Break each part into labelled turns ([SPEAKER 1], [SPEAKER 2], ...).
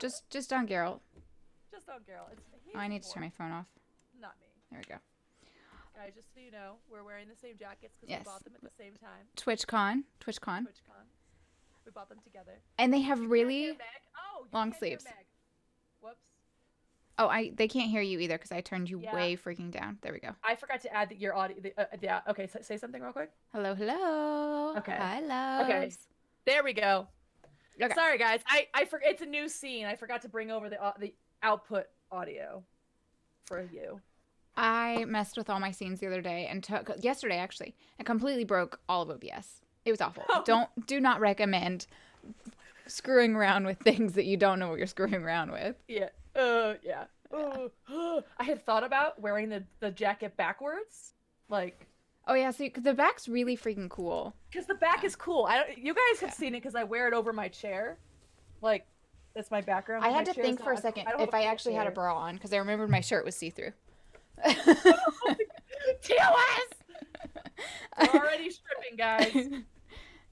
[SPEAKER 1] Just on Geralt.
[SPEAKER 2] Just on Geralt.
[SPEAKER 1] Oh, I need to turn my phone off.
[SPEAKER 2] Not me.
[SPEAKER 1] There we go.
[SPEAKER 2] Guys, just so you know, we're wearing the same jackets because
[SPEAKER 1] Yes.
[SPEAKER 2] we bought them at the same time.
[SPEAKER 1] TwitchCon.
[SPEAKER 2] TwitchCon. We bought them together.
[SPEAKER 1] And they have
[SPEAKER 2] You
[SPEAKER 1] really
[SPEAKER 2] can't hear Meg. Oh, you
[SPEAKER 1] long
[SPEAKER 2] can't hear
[SPEAKER 1] sleeves.
[SPEAKER 2] Meg. Whoops.
[SPEAKER 1] Oh, they can't hear you either because I turned you way freaking down. There we go.
[SPEAKER 2] I forgot to add your audio. Yeah. Okay. Say something real quick.
[SPEAKER 1] Hello, hello.
[SPEAKER 2] Okay.
[SPEAKER 1] Hi, loves.
[SPEAKER 2] Okay. There we go.
[SPEAKER 1] Okay.
[SPEAKER 2] Sorry, guys. I forgot. It's a new scene. I forgot to bring over the output audio for you.
[SPEAKER 1] I messed with all my scenes the other day and yesterday actually, and completely broke all of OBS. It was awful. Do not recommend screwing around with things that you don't know what you're screwing around with.
[SPEAKER 2] Yeah. Yeah. I had thought about wearing the jacket backwards, like.
[SPEAKER 1] Oh yeah, see, because the back's really freaking cool.
[SPEAKER 2] Because the back is cool. You guys have seen it because I wear it over my chair, like that's my background.
[SPEAKER 1] I had to think for a second if I actually had a bra on because I remembered my shirt was see-through.
[SPEAKER 2] TOS! We're already stripping, guys.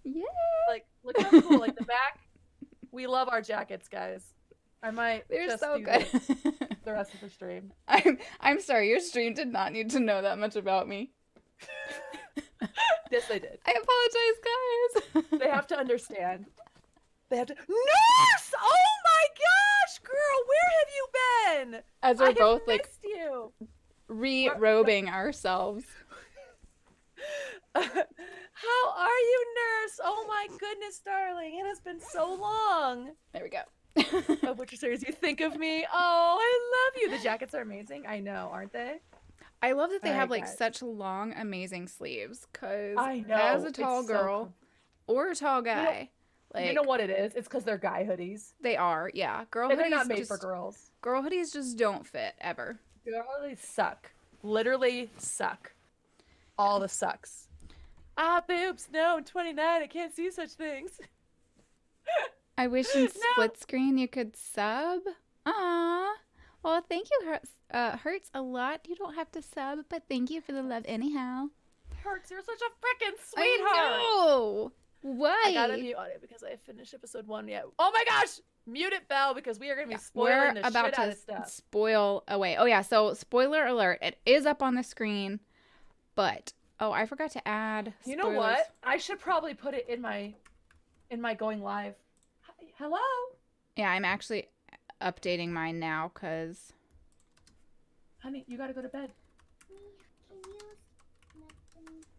[SPEAKER 1] Yeah.
[SPEAKER 2] Like, look how cool. Like the back. We love our jackets, guys. I might.
[SPEAKER 1] They're
[SPEAKER 2] just
[SPEAKER 1] so
[SPEAKER 2] do
[SPEAKER 1] good.
[SPEAKER 2] The rest of the stream.
[SPEAKER 1] I'm sorry. Your stream did not need to know that much about me.
[SPEAKER 2] Yes, they did.
[SPEAKER 1] I apologize, guys.
[SPEAKER 2] They have to understand. They have to. Nurse! Oh my gosh, girl, where have you been?
[SPEAKER 1] As we're both like
[SPEAKER 2] you.
[SPEAKER 1] re-robing ourselves.
[SPEAKER 2] How are you, nurse? Oh my goodness, darling. It has been so long.
[SPEAKER 1] There we go.
[SPEAKER 2] Of which series you think of me? Oh, I love you. The jackets are amazing. I know, aren't they?
[SPEAKER 1] I love that they have like
[SPEAKER 2] guys.
[SPEAKER 1] such long, amazing sleeves. Cause
[SPEAKER 2] I know.
[SPEAKER 1] as a tall girl or a tall guy,
[SPEAKER 2] you know what it is? It's because they're guy hoodies.
[SPEAKER 1] They are, yeah. Girl
[SPEAKER 2] and
[SPEAKER 1] hoodies
[SPEAKER 2] they're not made for girls.
[SPEAKER 1] Girl hoodies just don't fit ever.
[SPEAKER 2] Girl hoodies suck. Literally suck. All the sucks. Boobs. No, I'm 29. I can't see such things.
[SPEAKER 1] I wish in split screen you could sub. Aww. Well, thank you, Hurts a lot. You don't have to sub, but thank you for the love anyhow.
[SPEAKER 2] Hurts, you're such a freaking sweetheart.
[SPEAKER 1] I know. Why?
[SPEAKER 2] I gotta mute audio because I finished episode 1 yet. Oh my gosh! Mute it, Belle, because we are gonna be spoiling the shit out of stuff.
[SPEAKER 1] Spoil away. Oh yeah, so spoiler alert. It is up on the screen, but I forgot to add spoilers.
[SPEAKER 2] You know what? I should probably put it in my going live. Hello?
[SPEAKER 1] Yeah, I'm actually updating mine now because...
[SPEAKER 2] Honey, you gotta go to bed.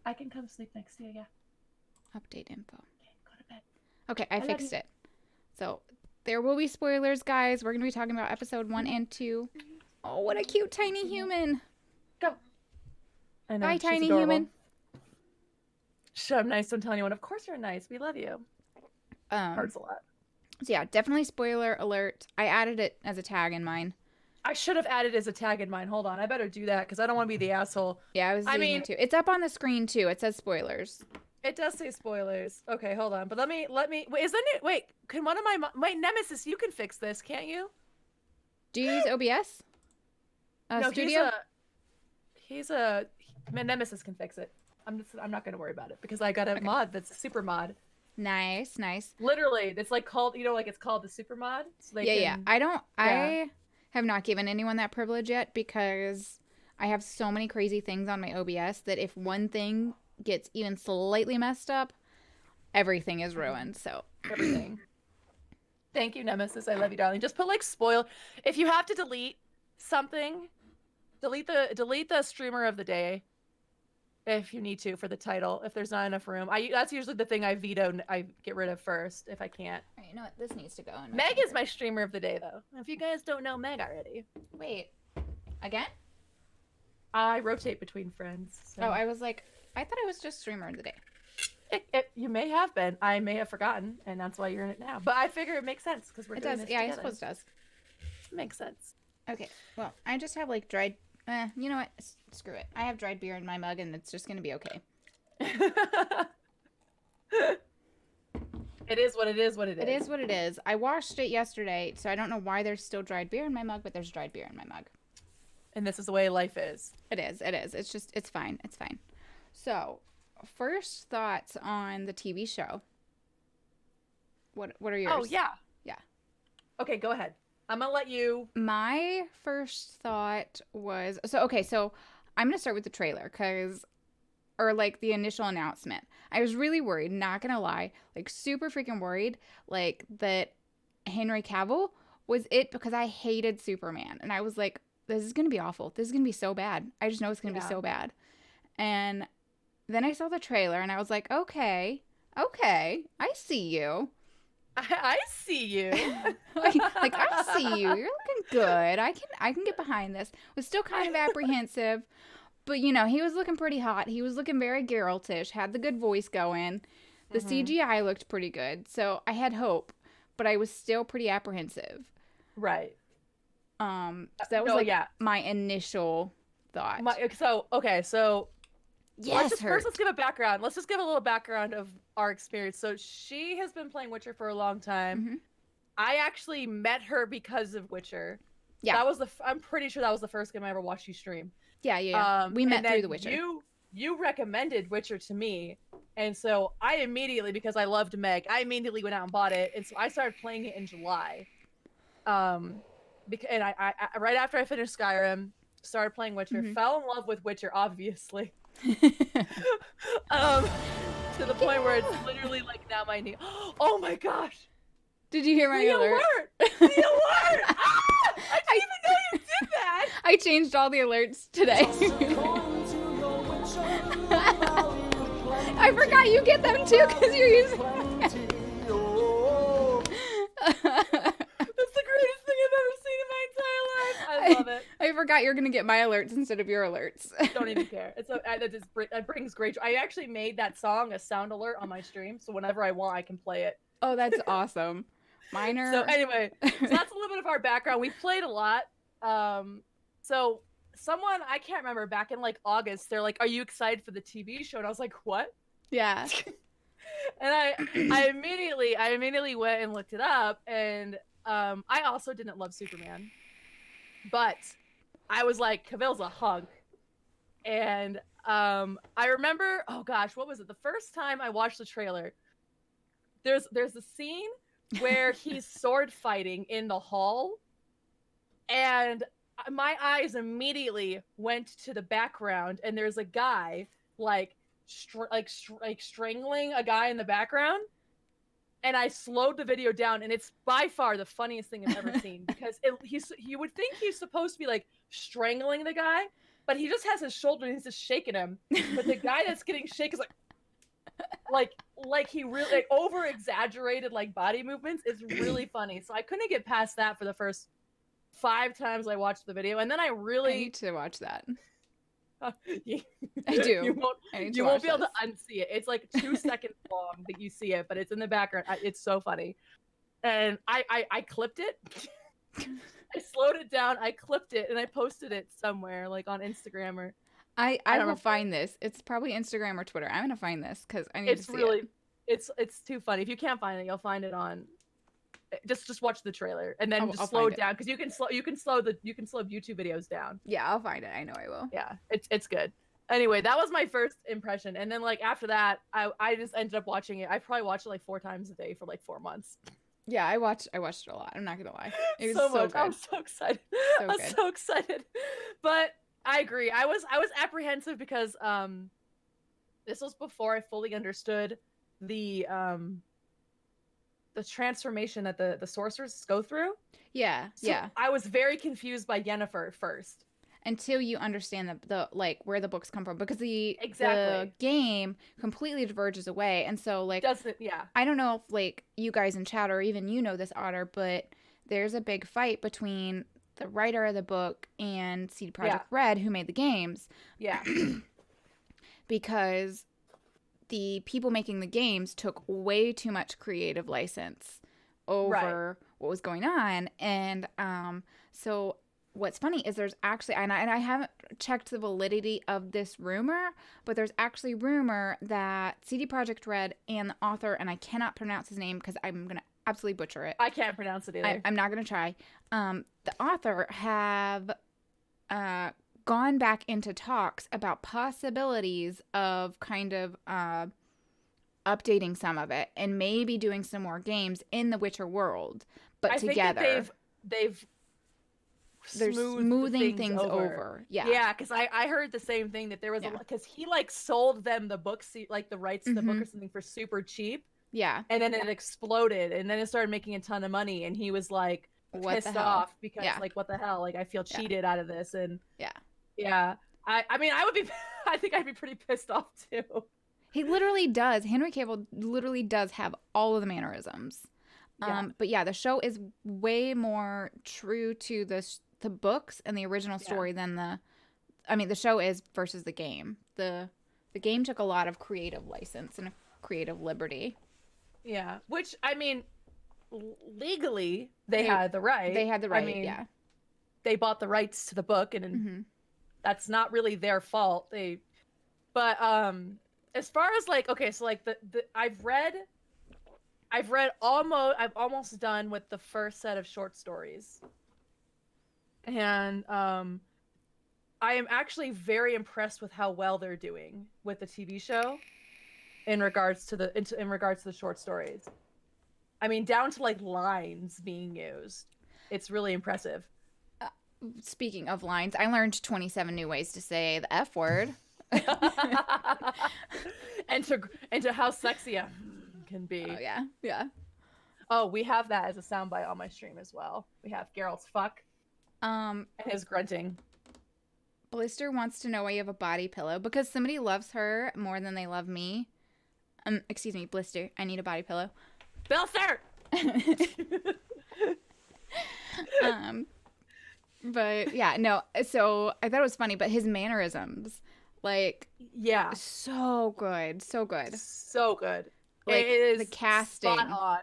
[SPEAKER 2] I can come sleep next to you, yeah.
[SPEAKER 1] Update info.
[SPEAKER 2] Okay, go to bed.
[SPEAKER 1] Okay, I fixed it. So, there will be spoilers, guys. We're going to be talking about episode 1 and 2. Oh, what a cute tiny human.
[SPEAKER 2] Go. I know,
[SPEAKER 1] bye, tiny human.
[SPEAKER 2] I'm nice, don't tell anyone. Of course you're nice. We love you. Hurts a lot.
[SPEAKER 1] So yeah, definitely spoiler alert. I added it as a tag in mine.
[SPEAKER 2] I should have added as a tag in mine. Hold on. I better do that because I don't want to be the asshole.
[SPEAKER 1] Yeah, I mean, it too. It's up on the screen too. It says spoilers.
[SPEAKER 2] It does say spoilers. Okay, hold on. But let me wait, can one of my Nemesis, you can fix this, can't you?
[SPEAKER 1] Do you use OBS?
[SPEAKER 2] No,
[SPEAKER 1] Studio?
[SPEAKER 2] My Nemesis can fix it. I'm not going to worry about it because I got a mod that's a super mod.
[SPEAKER 1] Nice.
[SPEAKER 2] Literally, it's like called, it's called the super mod. So
[SPEAKER 1] yeah. I have not given anyone that privilege yet because I have so many crazy things on my OBS that if one thing gets even slightly messed up, everything is ruined. So
[SPEAKER 2] everything. Thank you, Nemesis. I love you, darling. Just put like spoil. If you have to delete something, delete the streamer of the day. If you need to for the title, if there's not enough room, that's usually the thing I veto. I get rid of first if I can't.
[SPEAKER 1] All right, you know what? This needs to go in.
[SPEAKER 2] Meg is my streamer of the day, though. If you guys don't know Meg already,
[SPEAKER 1] wait, again?
[SPEAKER 2] I rotate between friends. So.
[SPEAKER 1] Oh, I was like, I thought I was just streamer of the day.
[SPEAKER 2] You may have been. I may have forgotten, and that's why you're in it now. But I figure it makes sense because we're doing this together.
[SPEAKER 1] I suppose it does.
[SPEAKER 2] Makes sense.
[SPEAKER 1] Okay, well, I just have like dried. You know what? Screw it. I have dried beer in my mug, and it's just gonna be okay.
[SPEAKER 2] It is what it is.
[SPEAKER 1] It is what it is. I washed it yesterday, so I don't know why there's still dried beer in my mug, but there's dried beer in my mug.
[SPEAKER 2] And this is the way life is.
[SPEAKER 1] It is. It's fine. It's fine. So, first thoughts on the TV show. What are yours?
[SPEAKER 2] Oh, yeah.
[SPEAKER 1] Yeah.
[SPEAKER 2] Okay, go ahead. I'm gonna let you.
[SPEAKER 1] My first thought was so I'm gonna start with the trailer because or like the initial announcement. I was really worried, not gonna lie, like super freaking worried, like that Henry Cavill was it because I hated Superman. And I was like, this is gonna be awful. This is gonna be so bad. I just know it's gonna be
[SPEAKER 2] Yeah.
[SPEAKER 1] so bad. And then I saw the trailer and I was like, okay, okay, I see you.
[SPEAKER 2] I see you.
[SPEAKER 1] like I see you. You're looking good. I can get behind this. Was still kind of apprehensive, but he was looking pretty hot. He was looking very Geraltish. Had the good voice going. The
[SPEAKER 2] hmm
[SPEAKER 1] CGI looked pretty good, so I had hope, but I was still pretty apprehensive.
[SPEAKER 2] Right.
[SPEAKER 1] So that was
[SPEAKER 2] No,
[SPEAKER 1] like
[SPEAKER 2] yeah.
[SPEAKER 1] my initial thought.
[SPEAKER 2] So okay, so
[SPEAKER 1] Yes,
[SPEAKER 2] let's
[SPEAKER 1] hurt.
[SPEAKER 2] give a background. Let's just give a little background of our experience. So she has been playing Witcher for a long time.
[SPEAKER 1] Hmm.
[SPEAKER 2] I actually met her because of Witcher.
[SPEAKER 1] Yeah,
[SPEAKER 2] I'm pretty sure that was the first game I ever watched you stream.
[SPEAKER 1] yeah. We
[SPEAKER 2] And
[SPEAKER 1] met through
[SPEAKER 2] then
[SPEAKER 1] The Witcher.
[SPEAKER 2] you recommended Witcher to me, and so I immediately, because I loved Meg, I immediately went out and bought it, and so I started playing it in July. Because and I right after I finished Skyrim, started playing Witcher,
[SPEAKER 1] Hmm.
[SPEAKER 2] fell in love with Witcher, obviously. um, to the point where it's literally like now my knee. Oh my gosh!
[SPEAKER 1] Did you hear my
[SPEAKER 2] The
[SPEAKER 1] alert?
[SPEAKER 2] alert! The alert! Ah! I didn't
[SPEAKER 1] I
[SPEAKER 2] even know you did that.
[SPEAKER 1] I changed all the alerts today. I forgot you get them too because you're using.
[SPEAKER 2] That's the greatest thing I've ever seen in my entire life. I love it.
[SPEAKER 1] I forgot you're gonna get my alerts instead of your alerts.
[SPEAKER 2] Don't even care. That brings great joy. I actually made that song a sound alert on my stream, so whenever I want, I can play it.
[SPEAKER 1] Oh, that's awesome. Mine are.
[SPEAKER 2] So anyway, so that's a little bit of our background. We've played a lot. So someone I can't remember back in like August, they're like, "Are you excited for the TV show?" And I was like, "What?"
[SPEAKER 1] Yeah.
[SPEAKER 2] And I immediately went and looked it up, and I also didn't love Superman, but I was like, Cavill's a hunk, and I remember, oh gosh, what was it? The first time I watched the trailer, there's a scene where he's sword fighting in the hall, and my eyes immediately went to the background, and there's a guy like strangling a guy in the background, and I slowed the video down, and it's by far the funniest thing I've ever seen because you would think he's supposed to be like strangling the guy, but he just has his shoulder and he's just shaking him. But the guy that's getting shaken is like he really like over exaggerated like body movements. It's really funny. So I couldn't get past that for the first 5 times I watched the video, and then I
[SPEAKER 1] need to watch that.
[SPEAKER 2] you,
[SPEAKER 1] I do.
[SPEAKER 2] You won't be able to unsee it. It's like 2 seconds long that you see it, but it's in the background. It's so funny. And I clipped it. I slowed it down. I clipped it and I posted it somewhere, like on Instagram or.
[SPEAKER 1] I will find this. It's probably Instagram or Twitter. I'm gonna find this because I need to see it.
[SPEAKER 2] It's too funny. If you can't find it, you'll find it on. Just watch the trailer and then
[SPEAKER 1] I'll
[SPEAKER 2] slow it down because you can slow YouTube videos down.
[SPEAKER 1] Yeah, I'll find it. I know I will.
[SPEAKER 2] Yeah, it's good. Anyway, that was my first impression, and then like after that, I just ended up watching it. I probably watched it like 4 times a day for like 4 months.
[SPEAKER 1] Yeah, I watched it a lot. I'm not gonna lie. It was
[SPEAKER 2] so
[SPEAKER 1] so
[SPEAKER 2] much.
[SPEAKER 1] good.
[SPEAKER 2] I was so excited.
[SPEAKER 1] So
[SPEAKER 2] I was
[SPEAKER 1] good.
[SPEAKER 2] so excited. But I agree. I was apprehensive because this was before I fully understood the transformation that the sorcerers go through.
[SPEAKER 1] Yeah,
[SPEAKER 2] So
[SPEAKER 1] yeah.
[SPEAKER 2] I was very confused by Yennefer at first.
[SPEAKER 1] Until you understand the like where the books come from because the
[SPEAKER 2] Exactly.
[SPEAKER 1] game completely diverges away, and so like
[SPEAKER 2] Doesn't yeah.
[SPEAKER 1] I don't know if like you guys in chat or even this Otter, but there's a big fight between the writer of the book and CD Projekt Red, who made the games.
[SPEAKER 2] Yeah.
[SPEAKER 1] Because the people making the games took way too much creative license over what was going on. And so what's funny is there's actually, and I haven't checked the validity of this rumor, but there's actually rumor that CD Projekt Red and the author, and I cannot pronounce his name because I'm going to absolutely butcher it.
[SPEAKER 2] I can't pronounce it either.
[SPEAKER 1] I'm not going to try. The author have gone back into talks about possibilities of kind of updating some of it and maybe doing some more games in the Witcher world. but
[SPEAKER 2] I think that
[SPEAKER 1] together.
[SPEAKER 2] they've
[SPEAKER 1] They're
[SPEAKER 2] smoothed
[SPEAKER 1] smoothing
[SPEAKER 2] things
[SPEAKER 1] things
[SPEAKER 2] over.
[SPEAKER 1] over. Yeah.
[SPEAKER 2] Yeah, because I heard the same thing that there was a
[SPEAKER 1] Yeah.
[SPEAKER 2] because he like sold them the books like the rights to the book
[SPEAKER 1] Mm-hmm.
[SPEAKER 2] or something for super cheap,
[SPEAKER 1] Yeah.
[SPEAKER 2] and then it exploded, and then it started making a ton of money, and he was like
[SPEAKER 1] What the
[SPEAKER 2] pissed
[SPEAKER 1] hell?
[SPEAKER 2] off because
[SPEAKER 1] Yeah.
[SPEAKER 2] like what the hell, like I feel
[SPEAKER 1] Yeah.
[SPEAKER 2] cheated out of this, and
[SPEAKER 1] Yeah.
[SPEAKER 2] yeah, I mean I would be I think I'd be pretty pissed off too.
[SPEAKER 1] He literally does. Henry Cavill literally does have all of the mannerisms.
[SPEAKER 2] Yeah,
[SPEAKER 1] But yeah, the show is way more true to the books and the original
[SPEAKER 2] yeah,
[SPEAKER 1] story than the show is versus the game. The game took a lot of creative license and creative liberty.
[SPEAKER 2] yeah. Which I mean, legally they
[SPEAKER 1] They
[SPEAKER 2] had the right.
[SPEAKER 1] they had the
[SPEAKER 2] I
[SPEAKER 1] right,
[SPEAKER 2] mean,
[SPEAKER 1] yeah.
[SPEAKER 2] they bought the rights to the book, and
[SPEAKER 1] Hmm.
[SPEAKER 2] that's not really their fault. But as far as like okay, so like the I've almost done with the first set of short stories. And I am actually very impressed with how well they're doing with the TV show in regards to in regards to the short stories. I mean, down to like lines being used. It's really impressive.
[SPEAKER 1] Speaking of lines, I learned 27 new ways to say the F word.
[SPEAKER 2] and to how sexy a can
[SPEAKER 1] Oh
[SPEAKER 2] be.
[SPEAKER 1] yeah, yeah.
[SPEAKER 2] Oh, we have that as a soundbite on my stream as well. We have Geralt's fuck
[SPEAKER 1] Um,
[SPEAKER 2] and his grunting.
[SPEAKER 1] Blister wants to know why you have a body pillow because somebody loves her more than they love me. Excuse me, Blister. I need a body pillow.
[SPEAKER 2] Blister!
[SPEAKER 1] um, but yeah, no. So I thought it was funny, but his mannerisms, like,
[SPEAKER 2] Yeah.
[SPEAKER 1] so good, so good.
[SPEAKER 2] So good.
[SPEAKER 1] Like
[SPEAKER 2] it is
[SPEAKER 1] the casting.
[SPEAKER 2] spot on.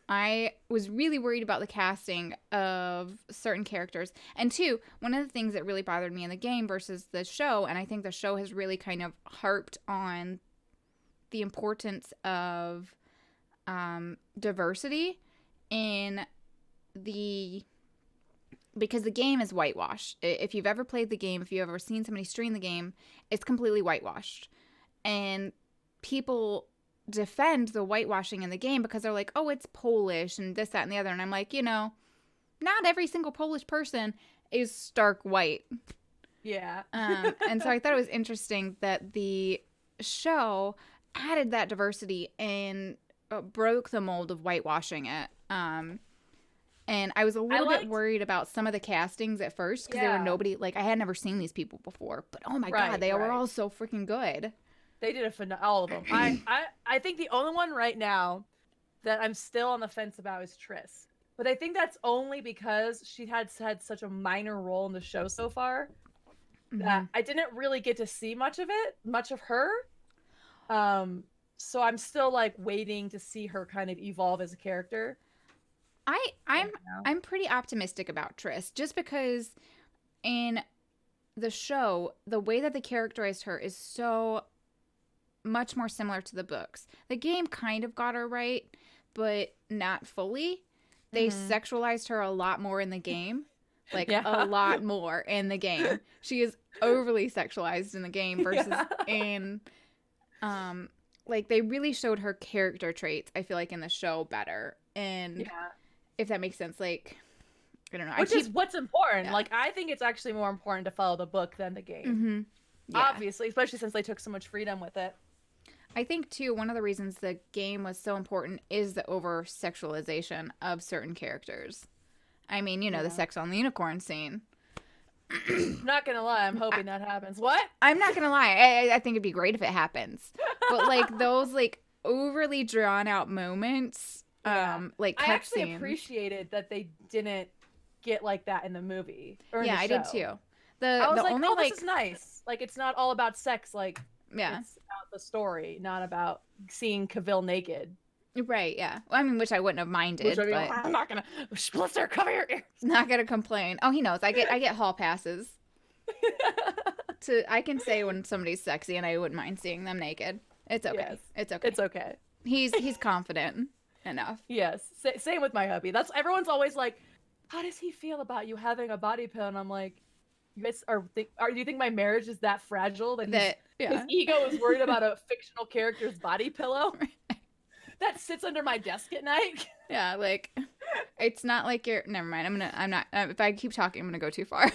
[SPEAKER 1] I was really worried about the casting of certain characters. And two, one of the things that really bothered me in the game versus the show, and I think the show has really kind of harped on the importance of diversity in the because the game is whitewashed. If you've ever played the game, if you've ever seen somebody stream the game, it's completely whitewashed. And people defend the whitewashing in the game because they're like, oh, it's Polish and this, that, and the other. And I'm like, not every single Polish person is stark white.
[SPEAKER 2] Yeah.
[SPEAKER 1] And so I thought it was interesting that the show added that diversity and broke the mold of whitewashing it. And I was a little bit worried about some of the castings at first because they were nobody, like I had never seen these people before. But oh my God, they were all so freaking good.
[SPEAKER 2] They did all of them. I think the only one right now that I'm still on the fence about is Triss. But I think that's only because she had such a minor role in the show so far that I didn't really get to see much of her. So I'm still like waiting to see her kind of evolve as a character.
[SPEAKER 1] I'm pretty optimistic about Triss just because in the show, the way that they characterized her is so much more similar to the books. The game kind of got her right, but not fully. They sexualized her a lot more in the game. Like a lot more in the game. She is overly sexualized in the game versus in like they really showed her character traits, I feel like, in the show better. And if that makes sense, like I don't know.
[SPEAKER 2] Which is what's important. Like I think it's actually more important to follow the book than the game. Obviously, especially since they took so much freedom with it.
[SPEAKER 1] I think too, one of the reasons the game was so important is the over sexualization of certain characters. I mean, the sex on the unicorn scene.
[SPEAKER 2] Not gonna lie, I'm hoping that happens. What?
[SPEAKER 1] I'm not gonna lie. I think it'd be great if it happens. But like those like overly drawn out moments, like
[SPEAKER 2] I actually
[SPEAKER 1] cutscenes.
[SPEAKER 2] appreciated that they didn't get like that in the movie. Or in the
[SPEAKER 1] I
[SPEAKER 2] show.
[SPEAKER 1] did too.
[SPEAKER 2] I was
[SPEAKER 1] the
[SPEAKER 2] like,
[SPEAKER 1] only
[SPEAKER 2] this is nice. Like it's not all about sex. Like it's about the story, not about seeing Cavill naked.
[SPEAKER 1] Right, yeah. Well, I mean, which I wouldn't have minded, but
[SPEAKER 2] I'm not gonna Blister, cover your ears.
[SPEAKER 1] Not gonna complain. Oh, he knows. I get hall passes. I can say when somebody's sexy, and I wouldn't mind seeing them naked. It's okay.
[SPEAKER 2] Yes.
[SPEAKER 1] It's okay.
[SPEAKER 2] It's okay.
[SPEAKER 1] He's confident enough.
[SPEAKER 2] Yes. Same with my hubby. That's everyone's always like, how does he feel about you having a body pill? And I'm like, you guys do you think my marriage is that fragile that his ego is worried about a fictional character's body pillow? That sits under my desk at night.
[SPEAKER 1] Yeah, like It's not like you're. Never mind. I'm not. If I keep talking, I'm gonna go too far.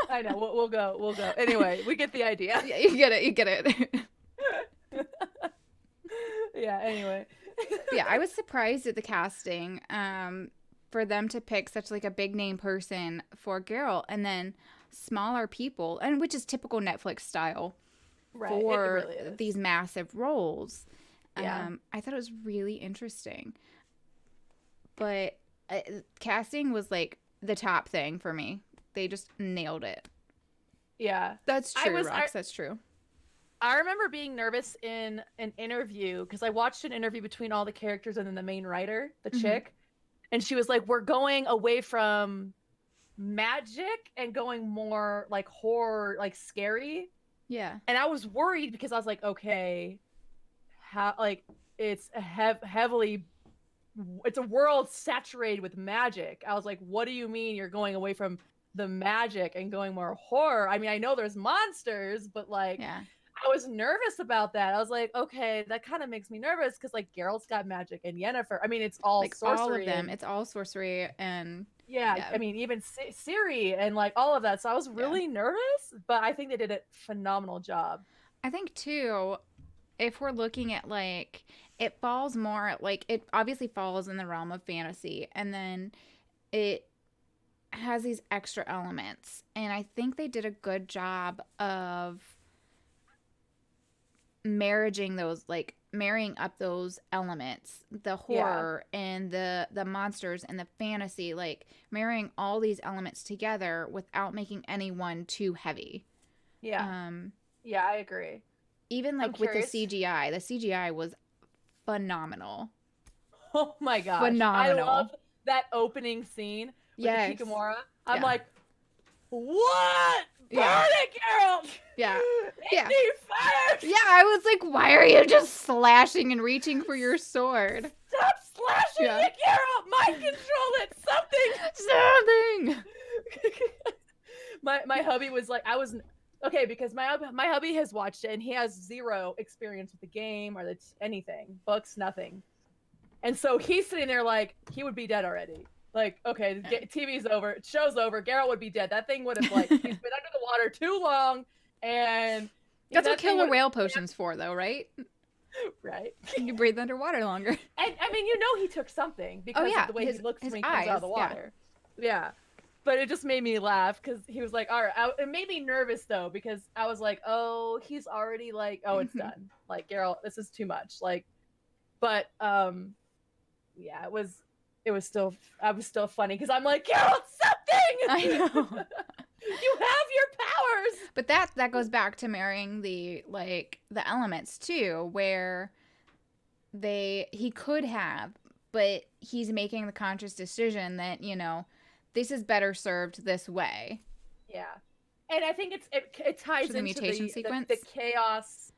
[SPEAKER 2] I know. We'll go. We'll go. Anyway, we get the idea.
[SPEAKER 1] Yeah, you get it. You get it.
[SPEAKER 2] Yeah. Anyway.
[SPEAKER 1] Yeah, I was surprised at the casting. For them to pick such like a big name person for Geralt, and then smaller people, and which is typical Netflix style
[SPEAKER 2] Right. It
[SPEAKER 1] for
[SPEAKER 2] really is.
[SPEAKER 1] these massive roles.
[SPEAKER 2] Yeah.
[SPEAKER 1] I thought it was really interesting. But casting was like the top thing for me. They just nailed it.
[SPEAKER 2] Yeah.
[SPEAKER 1] That's
[SPEAKER 2] I
[SPEAKER 1] true,
[SPEAKER 2] was.
[SPEAKER 1] Rox. That's true.
[SPEAKER 2] I remember being nervous in an interview because I watched an interview between all the characters and then the main writer, the chick, and she was like, "We're going away from magic and going more like horror, like scary."
[SPEAKER 1] Yeah.
[SPEAKER 2] And I was worried because I was like, "Okay, how like it's heavily it's a world saturated with magic." I was like, "What do you mean you're going away from the magic and going more horror?" I mean, I know there's monsters, but like
[SPEAKER 1] Yeah.
[SPEAKER 2] I was nervous about that. I was like, okay, that kind of makes me nervous because like Geralt's got magic and Yennefer. I mean, it's all
[SPEAKER 1] Like all of
[SPEAKER 2] sorcery.
[SPEAKER 1] them. It's all sorcery and
[SPEAKER 2] Yeah,
[SPEAKER 1] yeah.
[SPEAKER 2] I mean, even Ciri and like all of that. So I was
[SPEAKER 1] Yeah.
[SPEAKER 2] really nervous, but I think they did a phenomenal job.
[SPEAKER 1] I think too, if we're looking at like it falls more like it obviously falls in the realm of fantasy, and then it has these extra elements, and I think they did a good job of marrying up those elements, the horror and the monsters and the fantasy, like marrying all these elements together without making anyone too heavy.
[SPEAKER 2] Yeah. Yeah, I agree.
[SPEAKER 1] Even
[SPEAKER 2] I'm
[SPEAKER 1] like with the
[SPEAKER 2] curious.
[SPEAKER 1] CGI was phenomenal.
[SPEAKER 2] Oh my gosh. I love
[SPEAKER 1] Phenomenal.
[SPEAKER 2] that opening scene with the
[SPEAKER 1] Yes.
[SPEAKER 2] Kikamora. I'm
[SPEAKER 1] Yeah.
[SPEAKER 2] like, what? Burn
[SPEAKER 1] Yeah.
[SPEAKER 2] it, Geralt!
[SPEAKER 1] Yeah.
[SPEAKER 2] It
[SPEAKER 1] Yeah.
[SPEAKER 2] needs fire!
[SPEAKER 1] Yeah, I was like, why are you just slashing and reaching for your sword?
[SPEAKER 2] Stop slashing
[SPEAKER 1] Yeah.
[SPEAKER 2] it, Geralt! Mind control it!
[SPEAKER 1] Something.
[SPEAKER 2] My hubby was like, I was okay because my hubby has watched it and he has zero experience with the game or anything, books, nothing. And so he's sitting there like he would be dead already. Like, okay, TV's over, show's over. Geralt would be dead. That thing would have like he's been under the water too long, and
[SPEAKER 1] That's
[SPEAKER 2] that
[SPEAKER 1] what killer whale potion's for, though, right?
[SPEAKER 2] Right.
[SPEAKER 1] You breathe underwater longer.
[SPEAKER 2] And I mean, you know, he took something because of the way he looks when he comes out of the water. Yeah. But it just made me laugh because he was like, all right. It made me nervous though, because I was like, oh, he's already like, oh, it's done. Like, Geralt, this is too much. Like, but yeah, it was still, I was still funny because I'm like, Geralt, something!
[SPEAKER 1] I know.
[SPEAKER 2] You have your powers!
[SPEAKER 1] But that goes back to marrying the elements too, where he could have, but he's making the conscious decision that, this is better served this way.
[SPEAKER 2] Yeah. And I think it ties
[SPEAKER 1] the
[SPEAKER 2] into
[SPEAKER 1] mutation sequence,
[SPEAKER 2] the chaos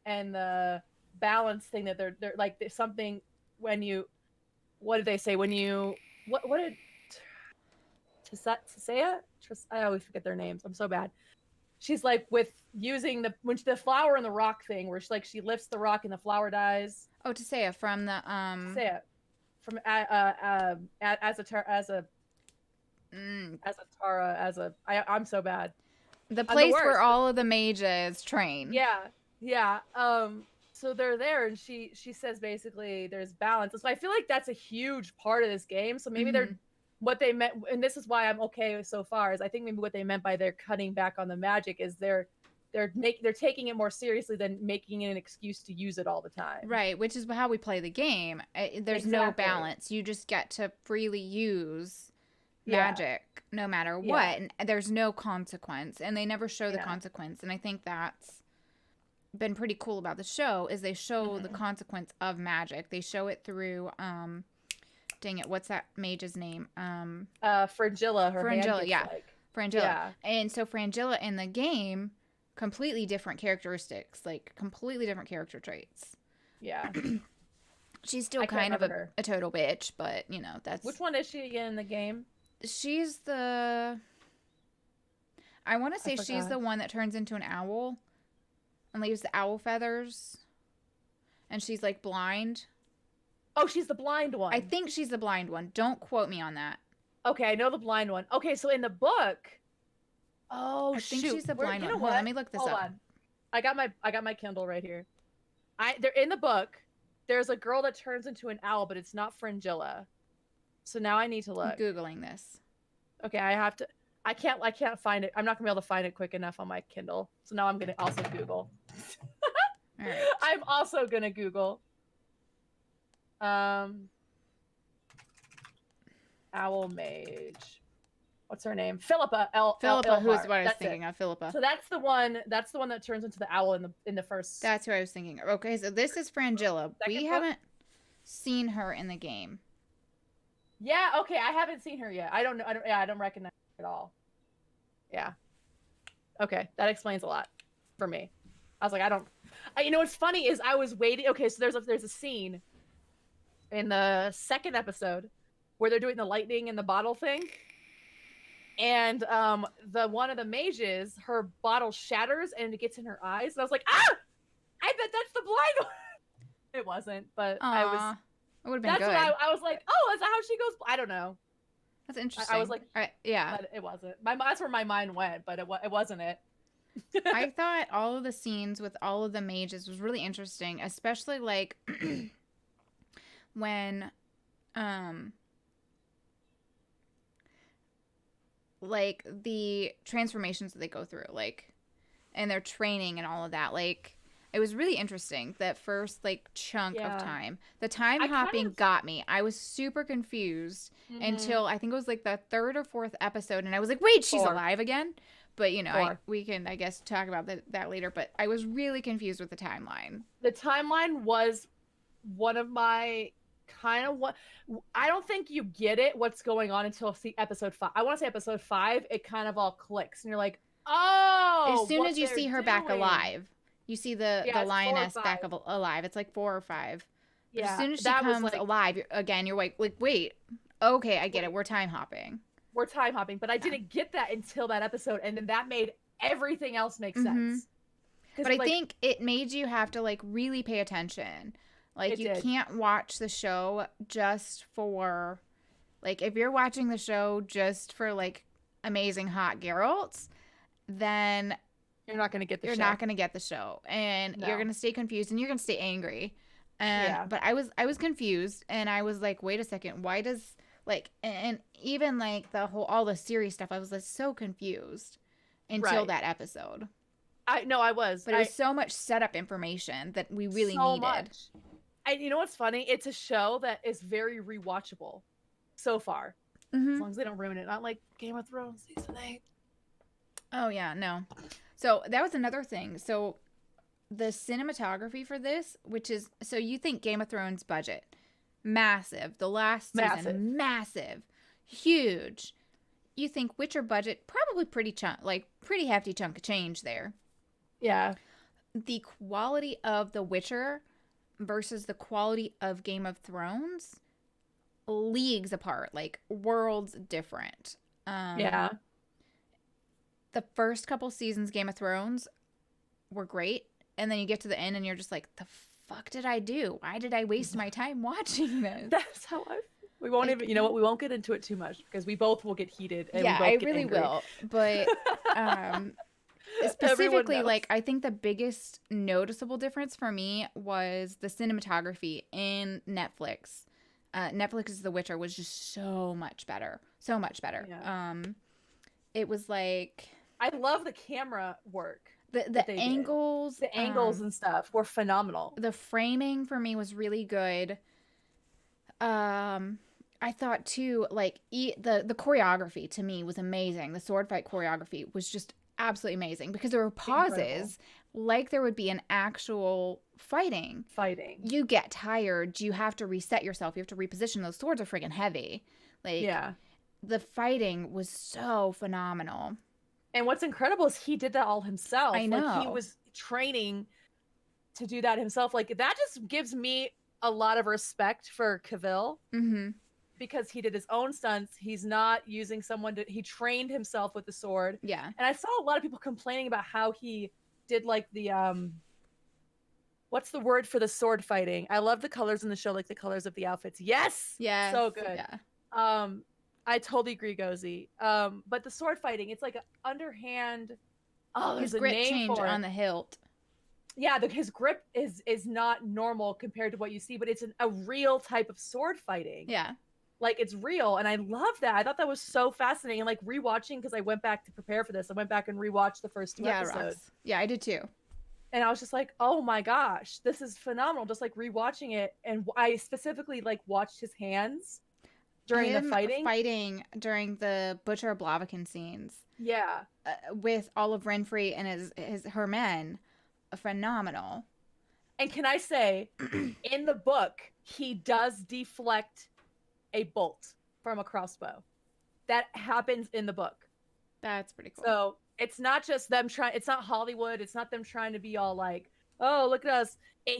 [SPEAKER 2] and the balance thing that they're like there's something when you, what did they say when you what did Tisea? I always forget their names. I'm so bad. She's like with using the flower and the rock thing where she lifts the rock and the flower dies.
[SPEAKER 1] Oh, Tisea from the
[SPEAKER 2] Tisea from I'm so bad.
[SPEAKER 1] The place where all of the mages train.
[SPEAKER 2] Yeah. So they're there, and she says basically there's balance. So I feel like that's a huge part of this game. So maybe they're what they meant, and this is why I'm okay so far. Is I think maybe what they meant by they're cutting back on the magic is they're taking it more seriously than making it an excuse to use it all the time.
[SPEAKER 1] Right, which is how we play the game. There's no balance. You just get to freely use magic no matter what, and there's no consequence, and they never show the consequence. And I think that's been pretty cool about the show is they show the consequence of magic. They show it through dang it, what's that mage's name?
[SPEAKER 2] Frangilla.
[SPEAKER 1] Frangilla, yeah. Frangilla. Yeah. And so Frangilla in the game, completely different characteristics, like completely different character traits.
[SPEAKER 2] Yeah.
[SPEAKER 1] She's still kind of a total bitch, but that's...
[SPEAKER 2] Which one is she again in the game?
[SPEAKER 1] She's the... I want to say she's the one that turns into an owl and leaves the owl feathers. And she's like blind.
[SPEAKER 2] Oh, she's the blind
[SPEAKER 1] I
[SPEAKER 2] one.
[SPEAKER 1] think she's the blind one. Don't quote me on that.
[SPEAKER 2] Okay, I know the blind one. Okay, so in the book, oh
[SPEAKER 1] I think
[SPEAKER 2] shoot,
[SPEAKER 1] she's the
[SPEAKER 2] where
[SPEAKER 1] blind
[SPEAKER 2] you
[SPEAKER 1] one.
[SPEAKER 2] know
[SPEAKER 1] Hold on, let
[SPEAKER 2] what?
[SPEAKER 1] me look this
[SPEAKER 2] Hold
[SPEAKER 1] up.
[SPEAKER 2] on. I got my Kindle right here. They're in the book. There's a girl that turns into an owl, but it's not Fringilla. So now I need to
[SPEAKER 1] I'm
[SPEAKER 2] look.
[SPEAKER 1] Googling this.
[SPEAKER 2] Okay, I have to. I can't find it. I'm not gonna be able to find it quick enough on my Kindle. So now I'm gonna also Google.
[SPEAKER 1] All right.
[SPEAKER 2] I'm also gonna Google. Um, Owl Mage. What's her name? Philippa
[SPEAKER 1] Philippa, who's
[SPEAKER 2] Ilhar.
[SPEAKER 1] what I was
[SPEAKER 2] That's it.
[SPEAKER 1] thinking of. Philippa.
[SPEAKER 2] So that's the one. That's the one that turns into the owl in the first
[SPEAKER 1] That's who I was thinking of. Okay, so this is Frangilla. We
[SPEAKER 2] second book.
[SPEAKER 1] haven't seen her in the game.
[SPEAKER 2] Yeah. Okay. I haven't seen her yet. I don't know. I don't recognize her at all. Yeah. Okay. That explains a lot for me. I was like, you know what's funny is I was waiting. Okay, so there's a scene in the second episode where they're doing the lightning in the bottle thing, and the one of the mages, her bottle shatters and it gets in her eyes, and I was like, ah, I bet that's the blind one. It wasn't, but I was.
[SPEAKER 1] Aw, it would have been
[SPEAKER 2] That's
[SPEAKER 1] good.
[SPEAKER 2] what I was like. Oh, is that how she goes? I don't know.
[SPEAKER 1] That's interesting.
[SPEAKER 2] I was like,
[SPEAKER 1] yeah.
[SPEAKER 2] but it wasn't. That's where my mind went, but it wasn't it.
[SPEAKER 1] I thought all of the scenes with all of the mages was really interesting, especially like when um like the transformations that they go through, like, and their training and all of that. Like, it was really interesting, that first like chunk of time. The time hopping got me. I was super confused until I think it was like the third or fourth episode, and I was like, wait, she's alive again. But you know, we can, I guess, talk about that later. But I was really confused with the timeline.
[SPEAKER 2] The timeline was one of my kind of what I don't think you get it what's going on until episode 5. I want to say episode 5. It kind of all clicks, and you're like, oh.
[SPEAKER 1] As soon as you see her back alive, you see the lioness back alive. It's like 4 or 5. But as soon as she comes alive, again, you're like, wait, okay, I get it. We're time hopping.
[SPEAKER 2] But I didn't get that until that episode, and then that made everything else make sense.
[SPEAKER 1] But I think it made you have to like really pay attention. Like, you can't watch the show just for, like, if you're watching the show just for like amazing hot Geralt, then
[SPEAKER 2] you're not gonna get the show.
[SPEAKER 1] You're not gonna get the show, and you're gonna stay confused, and you're gonna stay angry. And but I was confused, and I was like, wait a second, why does like, and even like all the series stuff, I was like so confused until that episode.
[SPEAKER 2] I was,
[SPEAKER 1] but it was so much setup information that we really needed.
[SPEAKER 2] Much. You know what's funny? It's a show that is very rewatchable so far, as long as they don't ruin it. Not like Game of Thrones season 8.
[SPEAKER 1] Oh yeah, no. So that was another thing. So the cinematography for this, which is, so you think Game of Thrones budget, massive. The last season, massive, huge. You think Witcher budget, probably pretty hefty chunk of change there.
[SPEAKER 2] Yeah.
[SPEAKER 1] The quality of The Witcher versus the quality of Game of Thrones, leagues apart, like worlds different.
[SPEAKER 2] Yeah.
[SPEAKER 1] The first couple seasons Game of Thrones were great, and then you get to the end and you're just like, the fuck did I do? Why did I waste my time watching this?
[SPEAKER 2] That's how we won't even, you know what, we won't get into it too much because we both will get heated. And
[SPEAKER 1] yeah,
[SPEAKER 2] I
[SPEAKER 1] really will. But specifically, like, I think the biggest noticeable difference for me was the cinematography in Netflix. Netflix's The Witcher was just so much better. So much better. Yeah. It was like,
[SPEAKER 2] I love the camera work.
[SPEAKER 1] The angles.
[SPEAKER 2] The angles and stuff were phenomenal.
[SPEAKER 1] The framing for me was really good. I thought too, like, the choreography to me was amazing. The sword fight choreography was just absolutely amazing, because there were pauses like there would be an actual fighting. You get tired, you have to reset yourself, you have to reposition. Those swords are freaking heavy. Like, yeah, the fighting was so phenomenal.
[SPEAKER 2] And what's incredible is he did that all himself.
[SPEAKER 1] I know.
[SPEAKER 2] Like, he was training to do that himself. Like, that just gives me a lot of respect for Cavill. Because he did his own stunts. He's not using he trained himself with the sword. Yeah. And I saw a lot of people complaining about how he did, like, the what's the word for the sword fighting? I love the colors in the show, like the colors of the outfits. Yes,
[SPEAKER 1] Yes.
[SPEAKER 2] so good.
[SPEAKER 1] Yeah.
[SPEAKER 2] I totally agree, Gozy. But the sword fighting, it's like an underhand. Oh,
[SPEAKER 1] His
[SPEAKER 2] there's a
[SPEAKER 1] grip
[SPEAKER 2] name
[SPEAKER 1] change
[SPEAKER 2] for
[SPEAKER 1] on
[SPEAKER 2] it.
[SPEAKER 1] the hilt.
[SPEAKER 2] Yeah, his grip is not normal compared to what you see, but it's a real type of sword fighting.
[SPEAKER 1] Yeah.
[SPEAKER 2] Like it's real, and I love that. I thought that was so fascinating. And like rewatching, because I went back to prepare for this, I went back and rewatched the first two
[SPEAKER 1] Yeah,
[SPEAKER 2] episodes,
[SPEAKER 1] rocks. Yeah, I did too.
[SPEAKER 2] and I was just like, oh my gosh, this is phenomenal. Just like rewatching it, and I specifically like watched his hands during the
[SPEAKER 1] Him
[SPEAKER 2] fighting.
[SPEAKER 1] fighting during the Butcher Blaviken scenes
[SPEAKER 2] Yeah,
[SPEAKER 1] with Olive Renfrey and her men, phenomenal.
[SPEAKER 2] and can I say, in the book, he does deflect a bolt from a crossbow. That happens in the book.
[SPEAKER 1] That's pretty cool.
[SPEAKER 2] So it's not just them trying. It's not Hollywood. It's not them trying to be all like, "Oh, look at us." They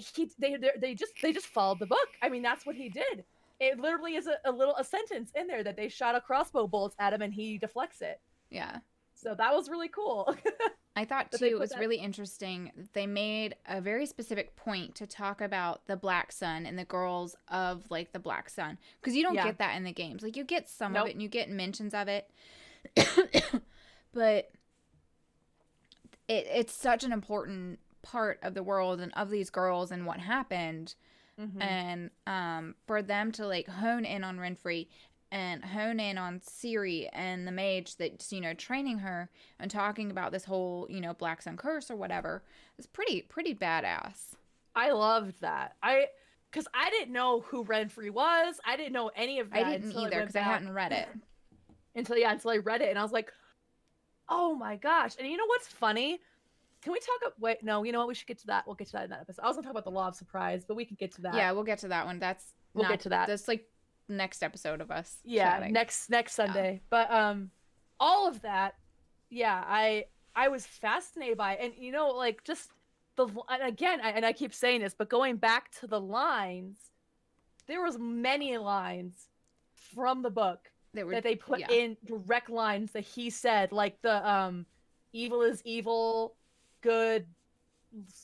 [SPEAKER 2] just followed the book. I mean, that's what he did. It literally is a sentence in there that they shot a crossbow bolt at him and he deflects it.
[SPEAKER 1] Yeah.
[SPEAKER 2] So that was really cool.
[SPEAKER 1] I thought too it was really interesting. They made a very specific point to talk about the Black Sun and the girls of like the Black Sun, because you don't get that in the games. Like you get some of it and you get mentions of it, but it's such an important part of the world and of these girls and what happened. And for them to like hone in on Renfrey and hone in on Ciri and the mage that's, training her and talking about this whole, Black Sun curse or whatever, is pretty badass.
[SPEAKER 2] I loved that. Because I didn't know who Renfrey was. I didn't know any of that.
[SPEAKER 1] I didn't either because I hadn't read it.
[SPEAKER 2] Until I read it and I was like, oh my gosh. And you know what's funny? Can we talk? Wait, no. You know what? We should get to that. We'll get to that in that episode. I was gonna talk about the law of surprise, but we can get to that.
[SPEAKER 1] Yeah, we'll get to that one. We'll get to that. That's like next episode of us.
[SPEAKER 2] Yeah,
[SPEAKER 1] chatting.
[SPEAKER 2] next Sunday. Yeah. But all of that. Yeah, I was fascinated by it. And like just and again, I keep saying this, but going back to the lines, there was many lines from the book that they put in direct lines that he said, like the evil is evil, good,